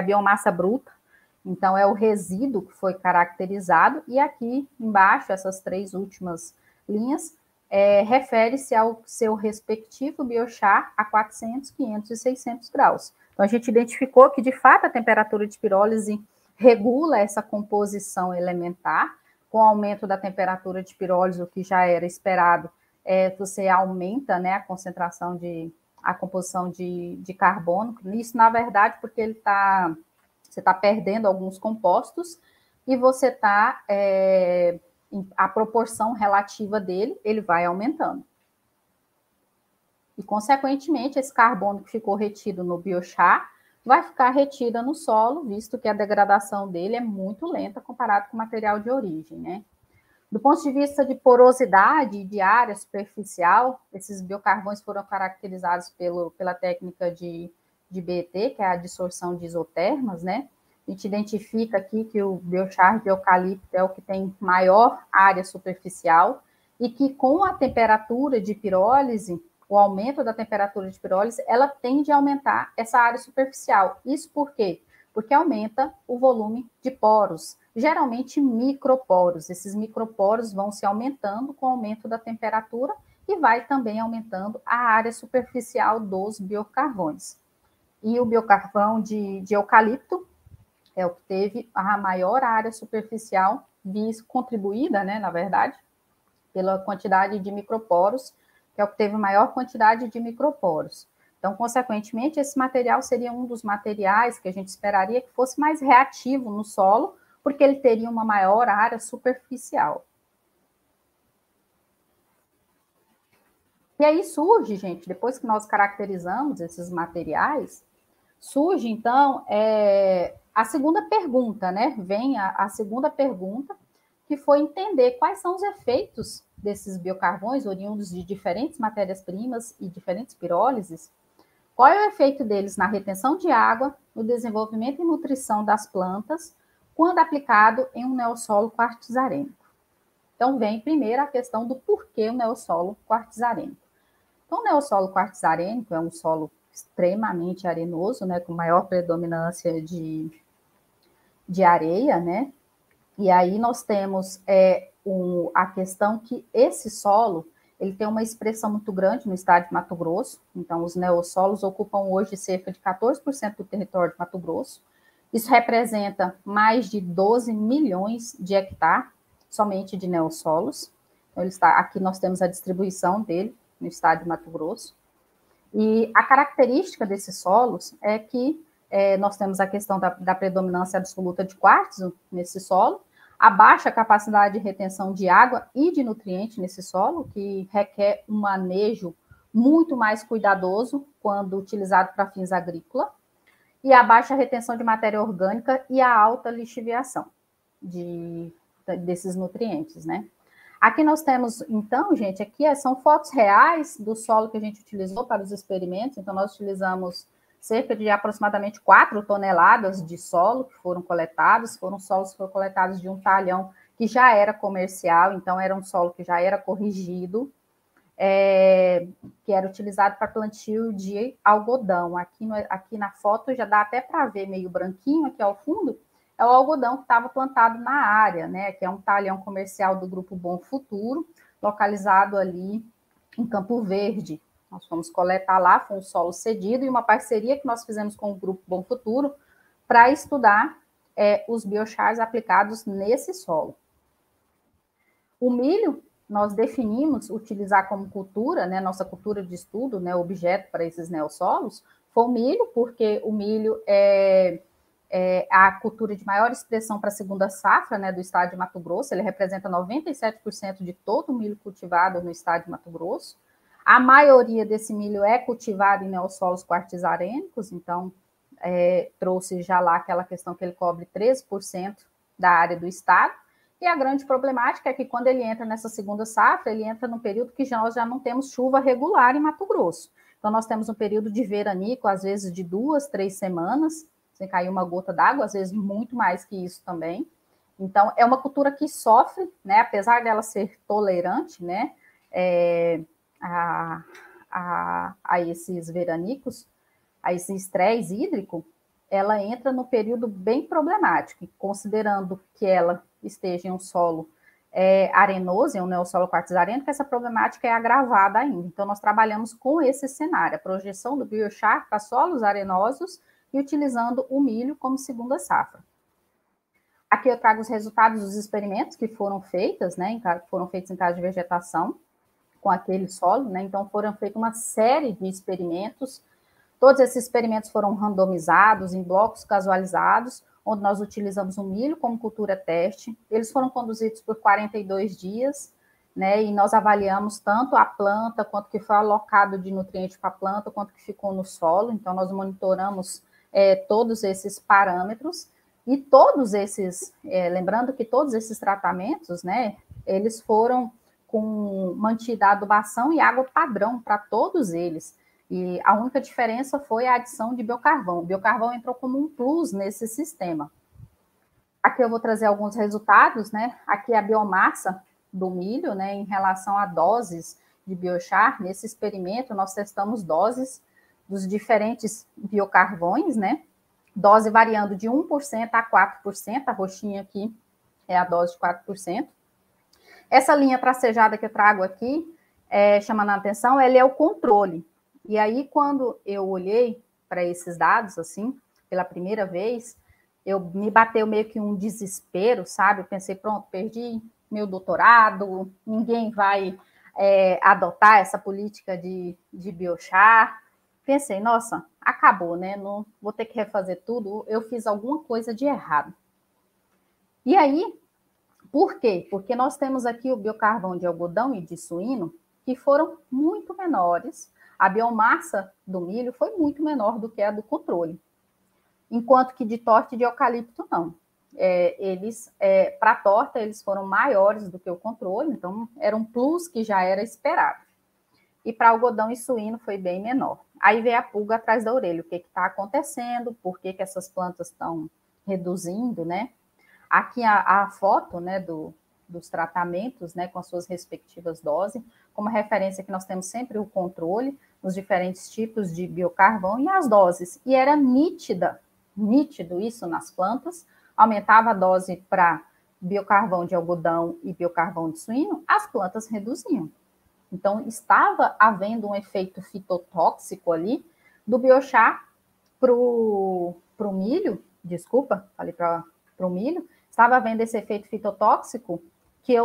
biomassa bruta, então é o resíduo que foi caracterizado, e aqui embaixo, essas 3 últimas linhas, refere-se ao seu respectivo biochar a 400, 500 e 600 graus. Então, a gente identificou que, de fato, a temperatura de pirólise regula essa composição elementar. Com o aumento da temperatura de pirólise, o que já era esperado, você aumenta, né, a concentração a composição de carbono. Isso, na verdade, porque você está perdendo alguns compostos e você está... a proporção relativa dele, ele vai aumentando. E, consequentemente, esse carbono que ficou retido no biochar vai ficar retida no solo, visto que a degradação dele é muito lenta comparado com o material de origem, né? Do ponto de vista de porosidade e de área superficial, esses biocarvões foram caracterizados pela técnica de BET, que é a dissorção de isotermas, né? A gente identifica aqui que o biochar de eucalipto é o que tem maior área superficial e que, com a temperatura de pirólise, o aumento da temperatura de pirólise, ela tende a aumentar essa área superficial. Isso por quê? Porque aumenta o volume de poros, geralmente microporos. Esses microporos vão se aumentando com o aumento da temperatura e vai também aumentando a área superficial dos biocarvões. E o biocarvão de eucalipto é o que teve a maior área superficial contribuída, né, na verdade, pela quantidade de microporos, que é o que teve maior quantidade de microporos. Então, consequentemente, esse material seria um dos materiais que a gente esperaria que fosse mais reativo no solo, porque ele teria uma maior área superficial. E aí surge, gente, depois que nós caracterizamos esses materiais, surge, então, a segunda pergunta, né? Vem a segunda pergunta, que foi entender quais são os efeitos desses biocarvões oriundos de diferentes matérias-primas e diferentes pirólises. Qual é o efeito deles na retenção de água, no desenvolvimento e nutrição das plantas, quando aplicado em um neossolo quartzarênico? Então, vem primeiro a questão do porquê o neossolo quartzarênico. Então, o neossolo quartzarênico é um solo extremamente arenoso, né, com maior predominância de areia, né? E aí nós temos a questão que esse solo, ele tem uma expressão muito grande no estado de Mato Grosso. Então, os neossolos ocupam hoje cerca de 14% do território de Mato Grosso. Isso representa mais de 12 milhões de hectares somente de neossolos. Então, aqui nós temos a distribuição dele no estado de Mato Grosso. E a característica desses solos é que nós temos a questão da predominância absoluta de quartzo nesse solo, a baixa capacidade de retenção de água e de nutriente nesse solo, que requer um manejo muito mais cuidadoso quando utilizado para fins agrícolas, e a baixa retenção de matéria orgânica e a alta lixiviação desses nutrientes, né? Aqui nós temos, então, gente, aqui são fotos reais do solo que a gente utilizou para os experimentos. Então, nós utilizamos cerca de aproximadamente 4 toneladas de solo que foram coletados. Foram solos que foram coletados de um talhão que já era comercial, então era um solo que já era corrigido, que era utilizado para plantio de algodão. Aqui na foto já dá até para ver meio branquinho aqui ao fundo, é o algodão que estava plantado na área, né? Que é um talhão comercial do Grupo Bom Futuro, localizado ali em Campo Verde. Nós fomos coletar lá, foi um solo cedido e uma parceria que nós fizemos com o Grupo Bom Futuro para estudar os biochars aplicados nesse solo. O milho, nós definimos utilizar como cultura, né? Nossa cultura de estudo, né? Objeto para esses neossolos, foi o milho, porque o milho é a cultura de maior expressão para a segunda safra, né, do estado de Mato Grosso. Ele representa 97% de todo o milho cultivado no estado de Mato Grosso. A maioria desse milho é cultivado em neossolos quartzarênicos, então trouxe já lá aquela questão que ele cobre 13% da área do estado. E a grande problemática é que quando ele entra nessa segunda safra, ele entra num período que nós já não temos chuva regular em Mato Grosso. Então, nós temos um período de veranico, às vezes de 2, 3 semanas, sem cair uma gota d'água, às vezes muito mais que isso também. Então, é uma cultura que sofre, né, apesar dela ser tolerante, né, a esses veranicos, a esse estresse hídrico, ela entra no período bem problemático, considerando que ela esteja em um solo arenoso, em um neossolo quartzareno, que essa problemática é agravada ainda. Então, nós trabalhamos com esse cenário, a projeção do biochar para solos arenosos e utilizando o milho como segunda safra. Aqui eu trago os resultados dos experimentos que foram feitos, né, foram feitos em caso de vegetação, com aquele solo, né, então foram feitos uma série de experimentos. Todos esses experimentos foram randomizados em blocos casualizados, onde nós utilizamos o milho como cultura teste. Eles foram conduzidos por 42 dias, né, e nós avaliamos tanto a planta, quanto que foi alocado de nutriente para a planta, quanto que ficou no solo. Então, nós monitoramos todos esses parâmetros, e todos esses, lembrando que todos esses tratamentos, né, eles foram com mantida adubação e água padrão para todos eles. E a única diferença foi a adição de biocarvão. O biocarvão entrou como um plus nesse sistema. Aqui eu vou trazer alguns resultados, né? Aqui é a biomassa do milho, né, em relação a doses de biochar. Nesse experimento, nós testamos doses dos diferentes biocarvões, né? Dose variando de 1% a 4%, a roxinha aqui é a dose de 4%. Essa linha tracejada que eu trago aqui, chamando a atenção, ele é o controle. E aí, quando eu olhei para esses dados, assim, pela primeira vez, me bateu meio que um desespero, sabe? Eu pensei, pronto, perdi meu doutorado, ninguém vai adotar essa política de biochar. Pensei, nossa, acabou, né? Não vou ter que refazer tudo, eu fiz alguma coisa de errado. E aí, por quê? Porque nós temos aqui o biocarvão de algodão e de suíno, que foram muito menores. A biomassa do milho foi muito menor do que a do controle. Enquanto que de torta e de eucalipto, não. Para a torta, eles foram maiores do que o controle, então era um plus que já era esperado. E para algodão e suíno foi bem menor. Aí veio a pulga atrás da orelha, o que está acontecendo, por que essas plantas estão reduzindo, né? Aqui a foto, né, dos tratamentos, né, com as suas respectivas doses, como referência que nós temos sempre o controle, os diferentes tipos de biocarvão e as doses. E era nítido isso nas plantas, aumentava a dose para biocarvão de algodão e biocarvão de suíno, as plantas reduziam. Então, estava havendo um efeito fitotóxico ali do biochar para o milho, desculpa, falei para o milho, estava havendo esse efeito fitotóxico que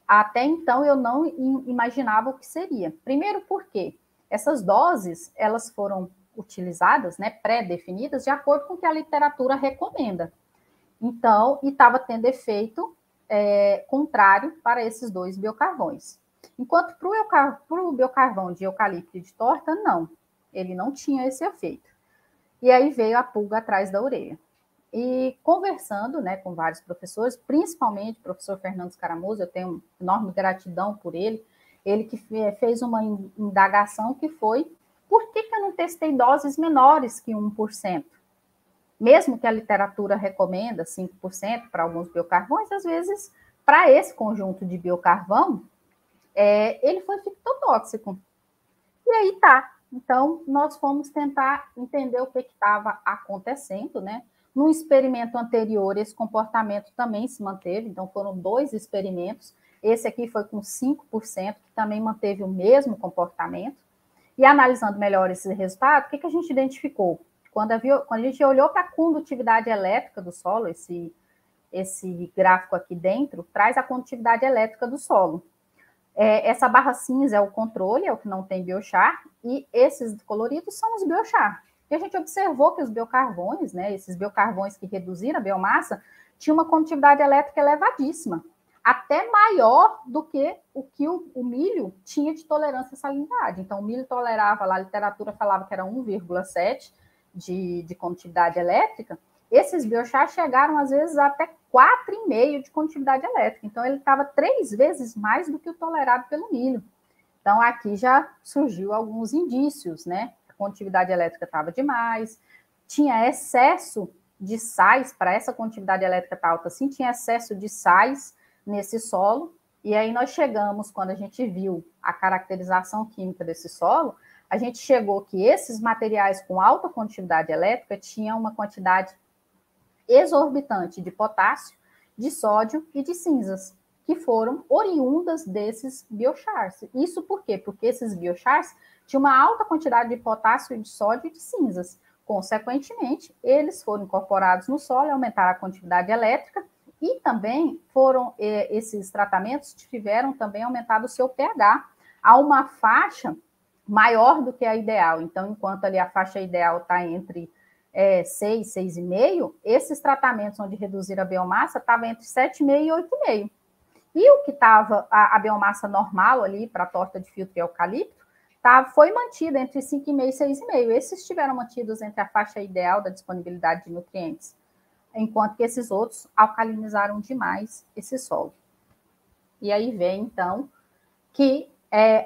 até então eu não imaginava o que seria. Primeiro porque essas doses, elas foram utilizadas, né, pré-definidas, de acordo com o que a literatura recomenda. Então, e estava tendo efeito contrário para esses dois biocarvões. Enquanto para o biocarvão de eucalipto e de torta, não. Ele não tinha esse efeito. E aí veio a pulga atrás da orelha. E conversando, né, com vários professores, principalmente o professor Fernando Scaramuza, eu tenho enorme gratidão por ele que fez uma indagação que foi: por que eu não testei doses menores que 1%? Mesmo que a literatura recomenda 5% para alguns biocarvões, às vezes, para esse conjunto de biocarvão, ele foi fitotóxico. E aí tá. Então, nós fomos tentar entender o que estava acontecendo, né? No experimento anterior, esse comportamento também se manteve, então foram 2 experimentos. Esse aqui foi com 5%, que também manteve o mesmo comportamento. E analisando melhor esse resultado, o que a gente identificou? Quando a gente olhou para a condutividade elétrica do solo, esse gráfico aqui dentro traz a condutividade elétrica do solo. Essa barra cinza é o controle, é o que não tem biochar, e esses coloridos são os biochar. E a gente observou que os biocarvões, né, esses biocarvões que reduziram a biomassa, tinham uma condutividade elétrica elevadíssima, até maior do que o milho tinha de tolerância à salinidade. Então, o milho tolerava, lá a literatura falava que era 1,7 de condutividade elétrica, esses biochar chegaram, às vezes, até 4,5 de condutividade elétrica. Então, ele estava 3 vezes mais do que o tolerado pelo milho. Então, aqui já surgiu alguns indícios, né? A condutividade elétrica estava demais, tinha excesso de sais, para essa condutividade elétrica estar alta assim, tinha excesso de sais nesse solo, E aí nós chegamos, quando a gente viu a caracterização química desse solo, a gente chegou que esses materiais com alta condutividade elétrica tinham uma quantidade exorbitante de potássio, de sódio e de cinzas, que foram oriundas desses biochars. Isso por quê? Porque esses biochars tinham uma alta quantidade de potássio, de sódio e de cinzas. Consequentemente, eles foram incorporados no solo e aumentaram a condutividade elétrica, e também esses tratamentos tiveram também aumentado o seu pH a uma faixa maior do que a ideal. Então, enquanto ali a faixa ideal está entre 6, 6,5, esses tratamentos onde reduzir a biomassa estava entre 7,5 e 8,5. E o que estava a biomassa normal ali para a torta de filtro e eucalipto, foi mantida entre 5,5 e 6,5. Esses estiveram mantidos entre a faixa ideal da disponibilidade de nutrientes, enquanto que esses outros alcalinizaram demais esse solo. E aí vem, então, que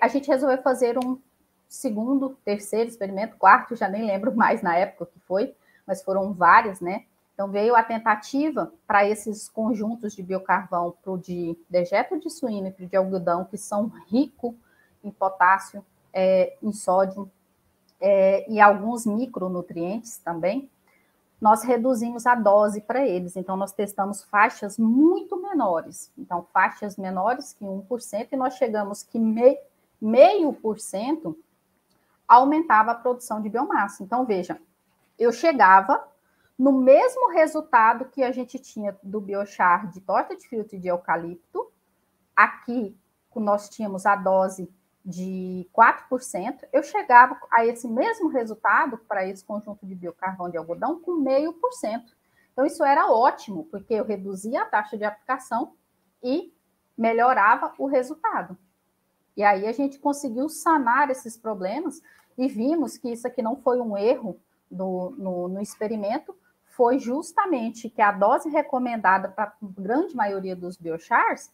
a gente resolveu fazer um segundo, terceiro experimento, quarto, já nem lembro mais na época que foi, mas foram várias, né? Então, veio a tentativa para esses conjuntos de biocarvão, para o de dejeto de suíno e para o de algodão, que são ricos em potássio, em sódio e alguns micronutrientes também, nós reduzimos a dose para eles. Então, nós testamos faixas muito menores. Então, faixas menores que 1%, e nós chegamos que 0,5% aumentava a produção de biomassa. Então, veja, eu chegava no mesmo resultado que a gente tinha do biochar de torta de filtro e de eucalipto. Aqui, nós tínhamos a dose de 4%, eu chegava a esse mesmo resultado para esse conjunto de biocarvão de algodão com 0,5%. Então, isso era ótimo, porque eu reduzia a taxa de aplicação e melhorava o resultado. E aí a gente conseguiu sanar esses problemas e vimos que isso aqui não foi um erro no experimento, foi justamente que a dose recomendada para a grande maioria dos biochars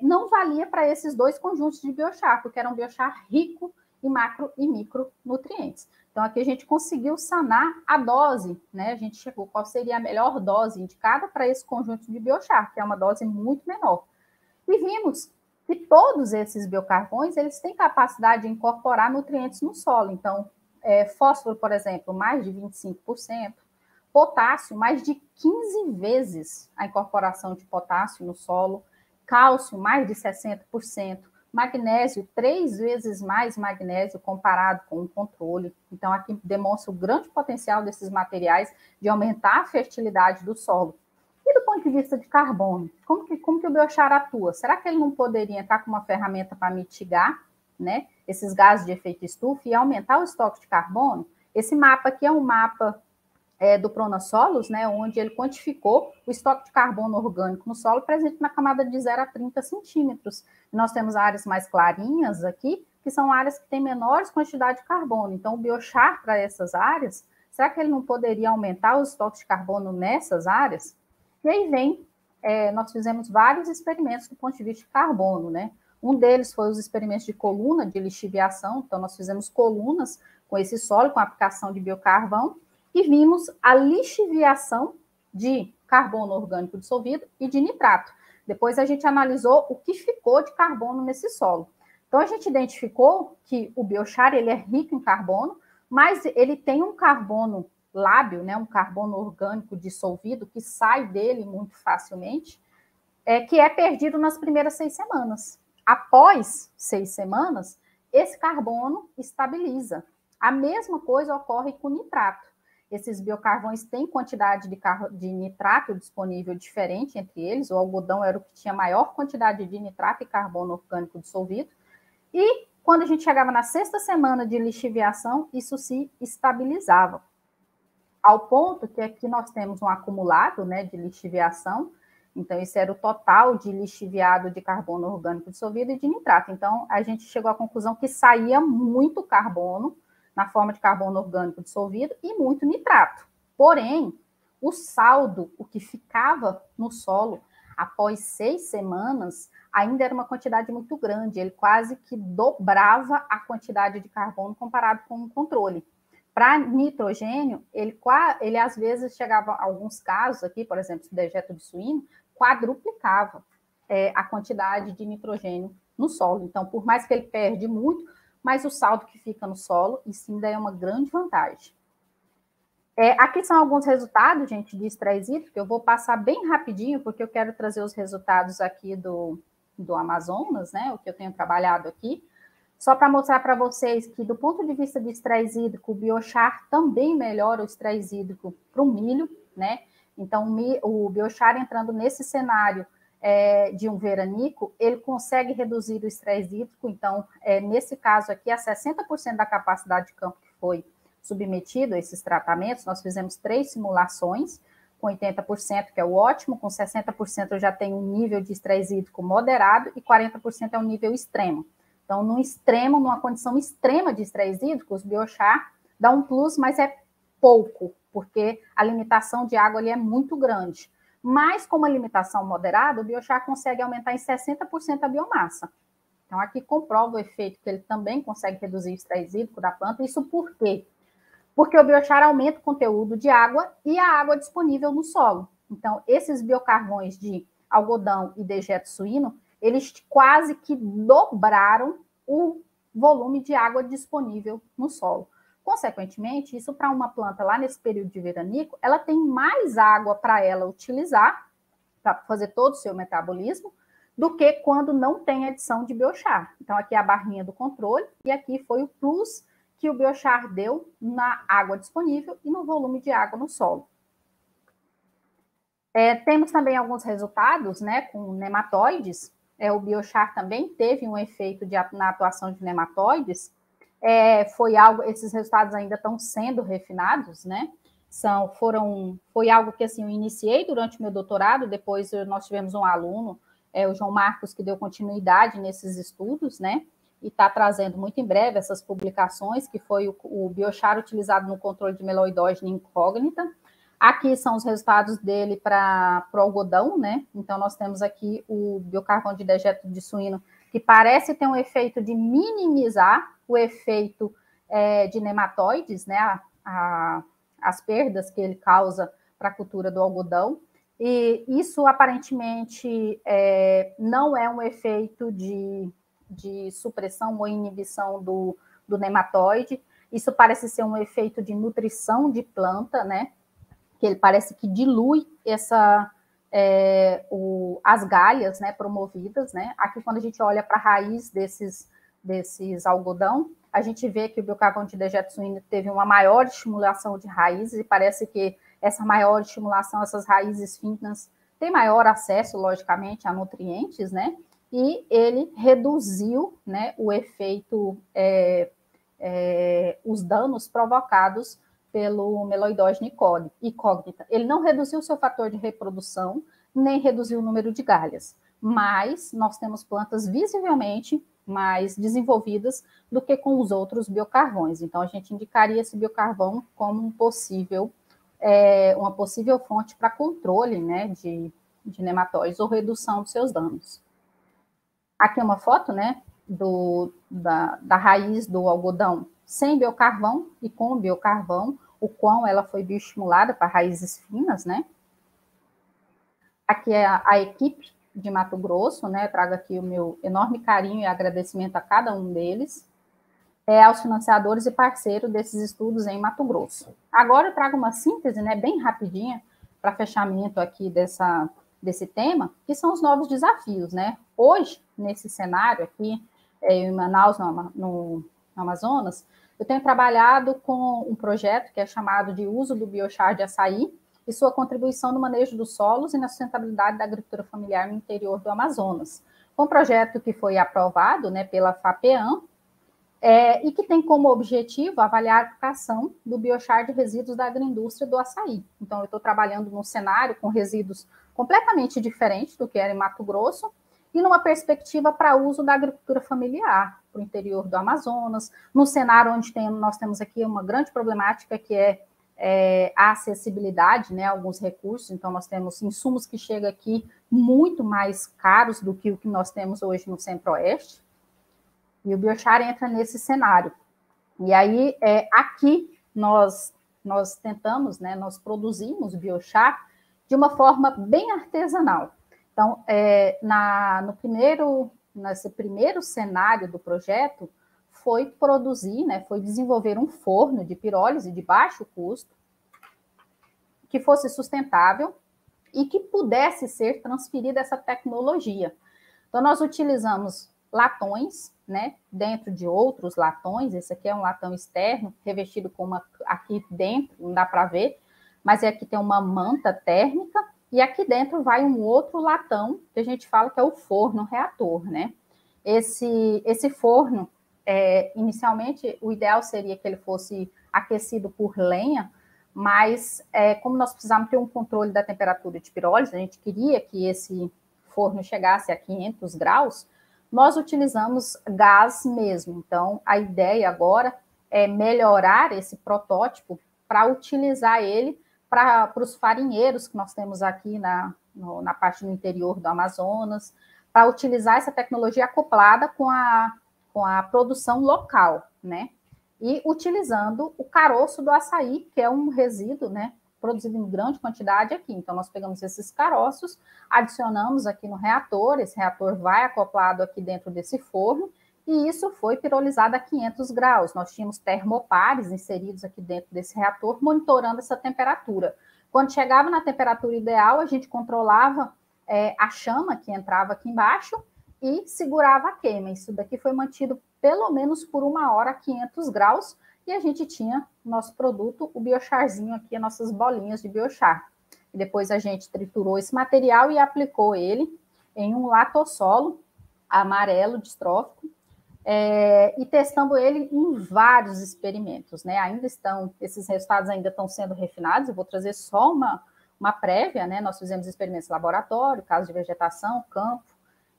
não valia para esses dois conjuntos de biochar, porque era um biochar rico em macro e micronutrientes. Então, aqui a gente conseguiu sanar a dose, né? A gente chegou qual seria a melhor dose indicada para esse conjunto de biochar, que é uma dose muito menor. E vimos que todos esses biocarvões, eles têm capacidade de incorporar nutrientes no solo. Então, fósforo, por exemplo, mais de 25%, potássio, mais de 15 vezes a incorporação de potássio no solo, cálcio, mais de 60%, magnésio, 3 vezes mais magnésio comparado com o controle. Então, aqui demonstra o grande potencial desses materiais de aumentar a fertilidade do solo. E do ponto de vista de carbono, como que o biochar atua? Será que ele não poderia entrar com uma ferramenta para mitigar, né, esses gases de efeito estufa e aumentar o estoque de carbono? Esse mapa aqui é um mapa do Pronasolos, né, onde ele quantificou o estoque de carbono orgânico no solo presente na camada de 0 a 30 centímetros. Nós temos áreas mais clarinhas aqui, que são áreas que têm menores quantidades de carbono. Então, o biochar para essas áreas, será que ele não poderia aumentar os estoques de carbono nessas áreas? E aí vem, nós fizemos vários experimentos do ponto de vista de carbono, né? Um deles foi os experimentos de coluna de lixiviação. Então, nós fizemos colunas com esse solo, com a aplicação de biocarvão, e vimos a lixiviação de carbono orgânico dissolvido e de nitrato. Depois a gente analisou o que ficou de carbono nesse solo. Então a gente identificou que o biochar ele é rico em carbono, mas ele tem um carbono lábil, né, um carbono orgânico dissolvido que sai dele muito facilmente, que é perdido nas primeiras 6 semanas. Após 6 semanas, esse carbono estabiliza. A mesma coisa ocorre com o nitrato. Esses biocarvões têm quantidade de nitrato disponível diferente entre eles. O algodão era o que tinha maior quantidade de nitrato e carbono orgânico dissolvido. E quando a gente chegava na 6ª semana de lixiviação, isso se estabilizava. Ao ponto que aqui nós temos um acumulado, né, de lixiviação. Então, esse era o total de lixiviado de carbono orgânico dissolvido e de nitrato. Então, a gente chegou à conclusão que saía muito carbono na forma de carbono orgânico dissolvido e muito nitrato. Porém, o saldo, o que ficava no solo após 6 semanas, ainda era uma quantidade muito grande. Ele quase que dobrava a quantidade de carbono comparado com o controle. Para nitrogênio, ele às vezes chegava a alguns casos aqui, por exemplo, o dejeto de suíno, quadruplicava. a quantidade de nitrogênio no solo. Então, por mais que ele perde muito, mas o saldo que fica no solo, isso ainda é uma grande vantagem. Aqui são alguns resultados, gente, de estresse hídrico. Eu vou passar bem rapidinho, porque eu quero trazer os resultados aqui do Amazonas, né, o que eu tenho trabalhado aqui, só para mostrar para vocês que, do ponto de vista de estresse hídrico, o biochar também melhora o estresse hídrico para o milho, né? Então, o biochar entrando nesse cenário de um veranico, ele consegue reduzir o estresse hídrico. Então, nesse caso aqui, a 60% da capacidade de campo que foi submetido a esses tratamentos, nós fizemos 3 simulações, com 80%, que é o ótimo, com 60% eu já tenho um nível de estresse hídrico moderado e 40% é um nível extremo. Então, no extremo, numa condição extrema de estresse hídrico, os biochar dá um plus, mas é pouco, porque a limitação de água ali é muito grande. Mas, com uma limitação moderada, o biochar consegue aumentar em 60% a biomassa. Então, aqui comprova o efeito que ele também consegue reduzir o estresse hídrico da planta. Isso por quê? Porque o biochar aumenta o conteúdo de água e a água disponível no solo. Então, esses biocarvões de algodão e dejeto suíno, eles quase que dobraram o volume de água disponível no solo. Consequentemente, isso para uma planta lá nesse período de veranico, ela tem mais água para ela utilizar, para fazer todo o seu metabolismo, do que quando não tem adição de biochar. Então, aqui é a barrinha do controle, e aqui foi o plus que o biochar deu na água disponível e no volume de água no solo. Temos também alguns resultados, né, com nematóides. O biochar também teve um efeito na atuação de nematóides. Esses resultados ainda estão sendo refinados, né? Foi algo que assim, eu iniciei durante o meu doutorado, depois nós tivemos um aluno, o João Marcos, que deu continuidade nesses estudos, né? E está trazendo muito em breve essas publicações, que foi o biochar utilizado no controle de meloidógena incógnita. Aqui são os resultados dele para o algodão, né? Então, nós temos aqui o biocarvão de dejeto de suíno, que parece ter um efeito de minimizar o efeito de nematóides, né? As perdas que ele causa para a cultura do algodão. E isso, aparentemente, não é um efeito de supressão ou inibição do nematóide. Isso parece ser um efeito de nutrição de planta, né? Que ele parece que dilui as galhas, né, promovidas, né? Aqui, quando a gente olha para a raiz desses algodão, a gente vê que o biocarvão de dejeto suíno teve uma maior estimulação de raízes, e parece que essa maior estimulação, essas raízes finas, têm maior acesso, logicamente, a nutrientes, né? E ele reduziu, né, o efeito, os danos provocados pelo meloidógena incógnita. Ele não reduziu o seu fator de reprodução, nem reduziu o número de galhas, mas nós temos plantas visivelmente mais desenvolvidas do que com os outros biocarvões. Então, a gente indicaria esse biocarvão como uma possível fonte para controle, né, de nematóides ou redução dos seus danos. Aqui é uma foto, né, da raiz do algodão sem biocarvão e com biocarvão, o quão ela foi bioestimulada para raízes finas, né? Aqui é a equipe de Mato Grosso, né? Eu trago aqui o meu enorme carinho e agradecimento a cada um deles, aos financiadores e parceiros desses estudos em Mato Grosso. Agora eu trago uma síntese, né, bem rapidinha, para fechamento aqui desse tema, que são os novos desafios, né? Hoje, nesse cenário aqui, em Manaus, no Amazonas, eu tenho trabalhado com um projeto que é chamado de uso do biochar de açaí e sua contribuição no manejo dos solos e na sustentabilidade da agricultura familiar no interior do Amazonas. Foi um projeto que foi aprovado, né, pela FAPEAM, e que tem como objetivo avaliar a aplicação do biochar de resíduos da agroindústria do açaí. Então, eu estou trabalhando num cenário com resíduos completamente diferentes do que era em Mato Grosso, e numa perspectiva para uso da agricultura familiar, para o interior do Amazonas, num cenário onde nós temos aqui uma grande problemática, que é a acessibilidade, né, a alguns recursos. Então, nós temos insumos que chegam aqui muito mais caros do que o que nós temos hoje no Centro-Oeste, e o biochar entra nesse cenário. E aí, aqui, nós tentamos, né, nós produzimos biochar de uma forma bem artesanal. Então, nesse primeiro cenário do projeto, foi produzir, né, foi desenvolver um forno de pirólise de baixo custo, que fosse sustentável e que pudesse ser transferida essa tecnologia. Então, nós utilizamos latões, né, dentro de outros latões. Esse aqui é um latão externo, revestido com aqui dentro, não dá para ver, mas aqui tem uma manta térmica, e aqui dentro vai um outro latão, que a gente fala que é o forno reator, né? Esse forno, inicialmente, o ideal seria que ele fosse aquecido por lenha, mas como nós precisávamos ter um controle da temperatura de pirólise, a gente queria que esse forno chegasse a 500 graus, nós utilizamos gás mesmo. Então, a ideia agora é melhorar esse protótipo para utilizar ele para os farinheiros que nós temos aqui na parte do interior do Amazonas, para utilizar essa tecnologia acoplada com a produção local, né? E utilizando o caroço do açaí, que é um resíduo, né, produzido em grande quantidade aqui. Então, nós pegamos esses caroços, adicionamos aqui no reator, esse reator vai acoplado aqui dentro desse forno, e isso foi pirolizado a 500 graus. Nós tínhamos termopares inseridos aqui dentro desse reator, monitorando essa temperatura. Quando chegava na temperatura ideal, a gente controlava a chama que entrava aqui embaixo e segurava a queima. Isso daqui foi mantido pelo menos por 1 hora a 500 graus, e a gente tinha nosso produto, o biocharzinho aqui, as nossas bolinhas de biochar. E depois a gente triturou esse material e aplicou ele em um latossolo amarelo distrófico, e testando ele em vários experimentos, né? Esses resultados ainda estão sendo refinados. Eu vou trazer só uma prévia, né? Nós fizemos experimentos em laboratório, caso de vegetação, campo,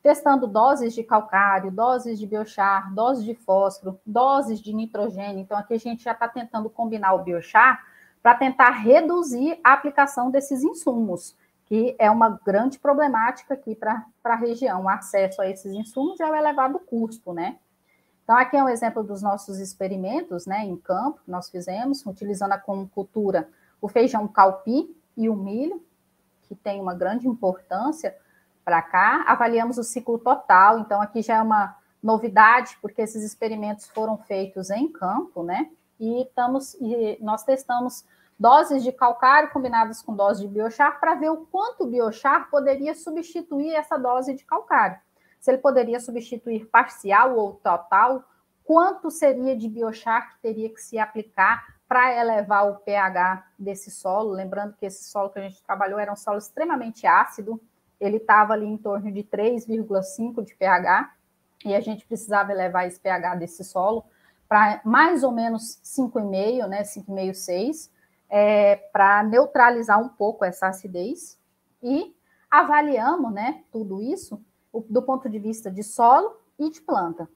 testando doses de calcário, doses de biochar, doses de fósforo, doses de nitrogênio. Então, aqui a gente já está tentando combinar o biochar para tentar reduzir a aplicação desses insumos, que é uma grande problemática aqui para a região. O acesso a esses insumos é o elevado custo, né? Então, aqui é um exemplo dos nossos experimentos, né, em campo, que nós fizemos, utilizando como cultura o feijão calpi e o milho, que tem uma grande importância para cá. Avaliamos o ciclo total, então aqui já é uma novidade, porque esses experimentos foram feitos em campo, né? E nós testamos doses de calcário combinadas com doses de biochar para ver o quanto o biochar poderia substituir essa dose de calcário. Se ele poderia substituir parcial ou total, quanto seria de biochar que teria que se aplicar para elevar o pH desse solo. Lembrando que esse solo que a gente trabalhou era um solo extremamente ácido, ele estava ali em torno de 3,5 de pH, e a gente precisava elevar esse pH desse solo para mais ou menos 5,5, né, 5,5, 6, para neutralizar um pouco essa acidez, e avaliamos, né, tudo isso do ponto de vista de solo e de planta.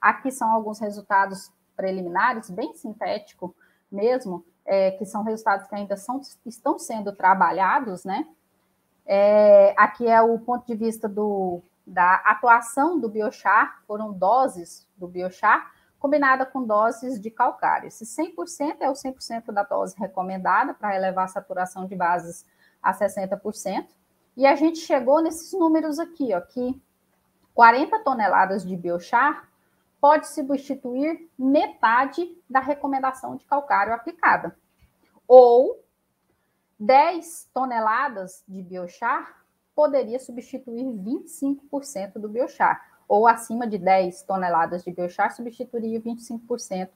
Aqui são alguns resultados preliminares, bem sintético mesmo, que são resultados que ainda estão sendo trabalhados, né? Aqui é o ponto de vista da atuação do biochar, foram doses do biochar, combinada com doses de calcário. Esse 100% é o 100% da dose recomendada para elevar a saturação de bases a 60%. E a gente chegou nesses números aqui, ó, que 40 toneladas de biochar pode substituir metade da recomendação de calcário aplicada. Ou 10 toneladas de biochar poderia substituir 25% do biochar. Ou acima de 10 toneladas de biochar substituiria 25%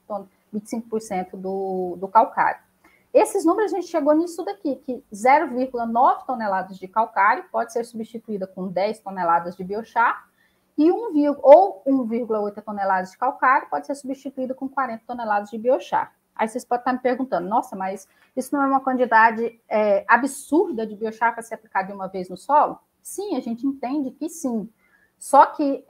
do calcário. Esses números a gente chegou nisso daqui, que 0,9 toneladas de calcário pode ser substituída com 10 toneladas de biochar, e 1,8 toneladas de calcário pode ser substituído com 40 toneladas de biochar. Aí vocês podem estar me perguntando, nossa, mas isso não é uma quantidade absurda de biochar para ser aplicado de uma vez no solo? Sim, a gente entende que sim. Só que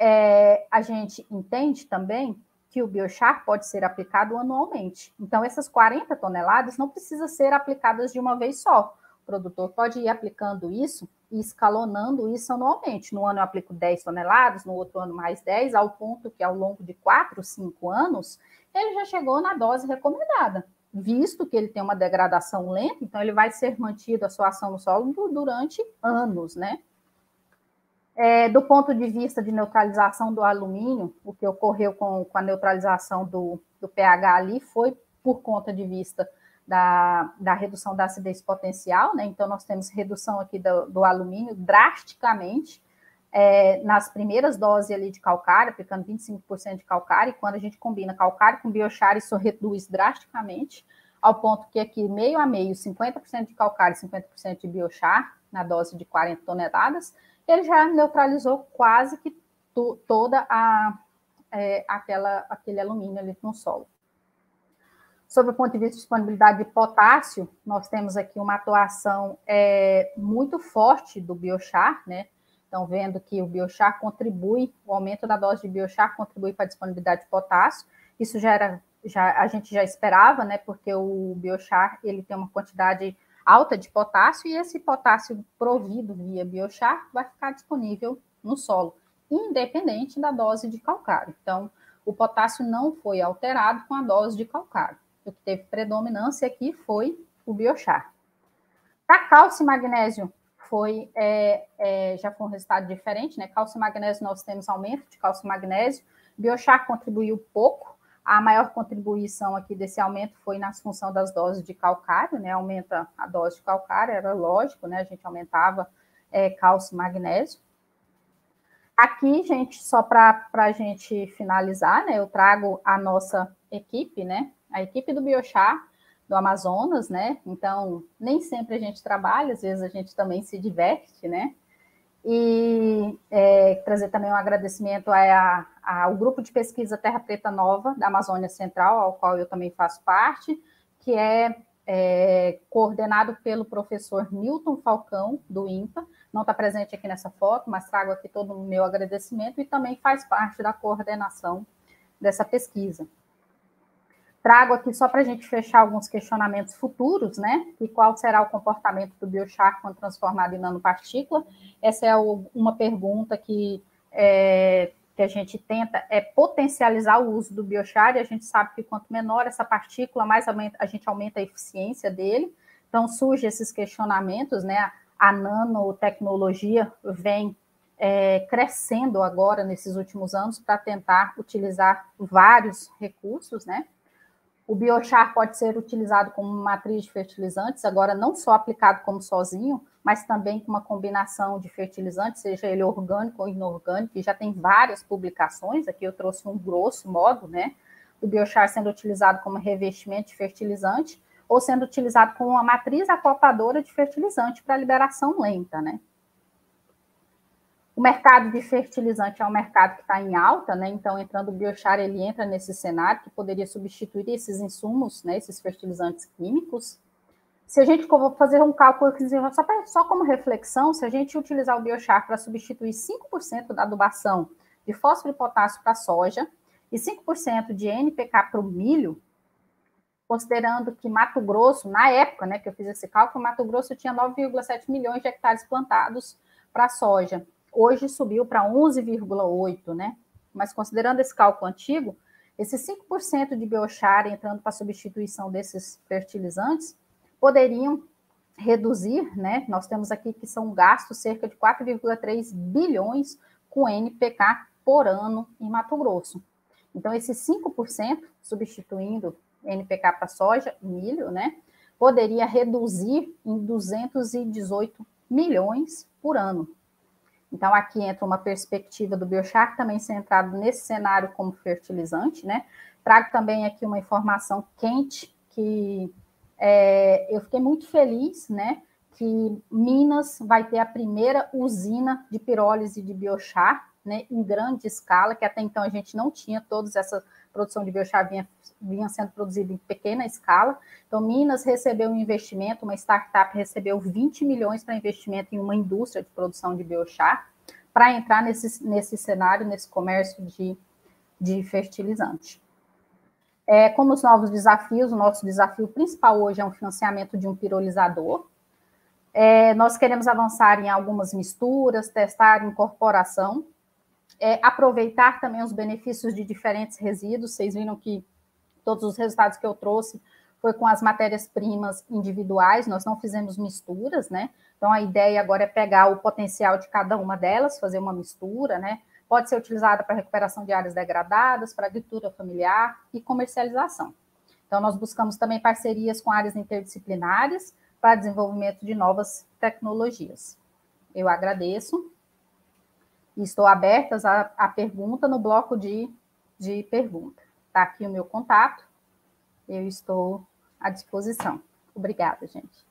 a gente entende também que o biochar pode ser aplicado anualmente. Então, essas 40 toneladas não precisam ser aplicadas de uma vez só. O produtor pode ir aplicando isso e escalonando isso anualmente. No ano eu aplico 10 toneladas, no outro ano mais 10, ao ponto que ao longo de 4, 5 anos, ele já chegou na dose recomendada, visto que ele tem uma degradação lenta, então ele vai ser mantido a sua ação no solo durante anos, né? Do ponto de vista de neutralização do alumínio, o que ocorreu com a neutralização do pH ali foi por conta de vista da redução da acidez potencial, né? Então, nós temos redução aqui do alumínio drasticamente nas primeiras doses ali de calcário, aplicando 25% de calcário, e quando a gente combina calcário com biochar, isso reduz drasticamente, ao ponto que aqui, meio a meio, 50% de calcário e 50% de biochar, na dose de 40 toneladas, ele já neutralizou quase que toda aquele alumínio ali no solo. Sob o ponto de vista de disponibilidade de potássio, nós temos aqui uma atuação muito forte do biochar, né? Então, vendo que o biochar contribui, o aumento da dose de biochar contribui para a disponibilidade de potássio. Isso a gente já esperava, né? Porque o biochar ele tem uma quantidade alta de potássio e esse potássio provido via biochar vai ficar disponível no solo, independente da dose de calcário. Então, o potássio não foi alterado com a dose de calcário. O que teve predominância aqui foi o biochar. Para cálcio e magnésio, já foi um resultado diferente, né? Cálcio e magnésio, nós temos aumento de cálcio e magnésio. Biochar contribuiu pouco. A maior contribuição aqui desse aumento foi na função das doses de calcário, né? Aumenta a dose de calcário, era lógico, né? A gente aumentava cálcio e magnésio. Aqui, gente, só para a gente finalizar, né? Eu trago a nossa equipe, né? A equipe do biochar do Amazonas, né? Então, nem sempre a gente trabalha, às vezes a gente também se diverte, né? E trazer também um agradecimento ao grupo de pesquisa Terra Preta Nova, da Amazônia Central, ao qual eu também faço parte, que é coordenado pelo professor Newton Falcão, do INPA. Não está presente aqui nessa foto, mas trago aqui todo o meu agradecimento e também faz parte da coordenação dessa pesquisa. Trago aqui só para a gente fechar alguns questionamentos futuros, né? E qual será o comportamento do biochar quando transformado em nanopartícula? Essa é uma pergunta que a gente tenta potencializar o uso do biochar, e a gente sabe que quanto menor essa partícula, mais a gente aumenta a eficiência dele. Então, surgem esses questionamentos, né? A nanotecnologia vem crescendo agora, nesses últimos anos, para tentar utilizar vários recursos, né? O biochar pode ser utilizado como matriz de fertilizantes, agora não só aplicado como sozinho, mas também com uma combinação de fertilizantes, seja ele orgânico ou inorgânico, e já tem várias publicações, aqui eu trouxe um grosso modo, né? O biochar sendo utilizado como revestimento de fertilizante, ou sendo utilizado como uma matriz acopladora de fertilizante para liberação lenta, né? O mercado de fertilizante é um mercado que está em alta, né? Então, entrando o biochar, ele entra nesse cenário que poderia substituir esses insumos, né? Esses fertilizantes químicos. Se a gente for fazer um cálculo, só como reflexão, se a gente utilizar o biochar para substituir 5% da adubação de fósforo e potássio para a soja e 5% de NPK para o milho, considerando que Mato Grosso, na época, né, que eu fiz esse cálculo, Mato Grosso tinha 9,7 milhões de hectares plantados para soja. Hoje subiu para 11,8, né? Mas considerando esse cálculo antigo, esses 5% de biochar entrando para substituição desses fertilizantes poderiam reduzir, né? Nós temos aqui que são gastos cerca de 4,3 bilhões com NPK por ano em Mato Grosso. Então, esses 5% substituindo NPK para soja e milho, né? Poderia reduzir em 218 milhões por ano. Então, aqui entra uma perspectiva do biochar também centrado nesse cenário como fertilizante, né? Trago também aqui uma informação quente que eu fiquei muito feliz, né? Que Minas vai ter a primeira usina de pirólise de biochar, né? Em grande escala, que até então a gente não tinha, toda essa produção de biochar vinha sendo produzida em pequena escala. Então, Minas recebeu um investimento, uma startup recebeu 20 milhões para investimento em uma indústria de produção de biochar, para entrar nesse cenário, nesse comércio de fertilizante. Como os novos desafios, o nosso desafio principal hoje é um financiamento de um pirolizador. Nós queremos avançar em algumas misturas, testar incorporação, aproveitar também os benefícios de diferentes resíduos. Vocês viram que todos os resultados que eu trouxe foi com as matérias-primas individuais, nós não fizemos misturas, né? Então, a ideia agora é pegar o potencial de cada uma delas, fazer uma mistura, né? Pode ser utilizada para recuperação de áreas degradadas, para agricultura familiar e comercialização. Então, nós buscamos também parcerias com áreas interdisciplinares para desenvolvimento de novas tecnologias. Eu agradeço e estou aberta à pergunta no bloco de pergunta. Está aqui o meu contato, eu estou à disposição. Obrigada, gente.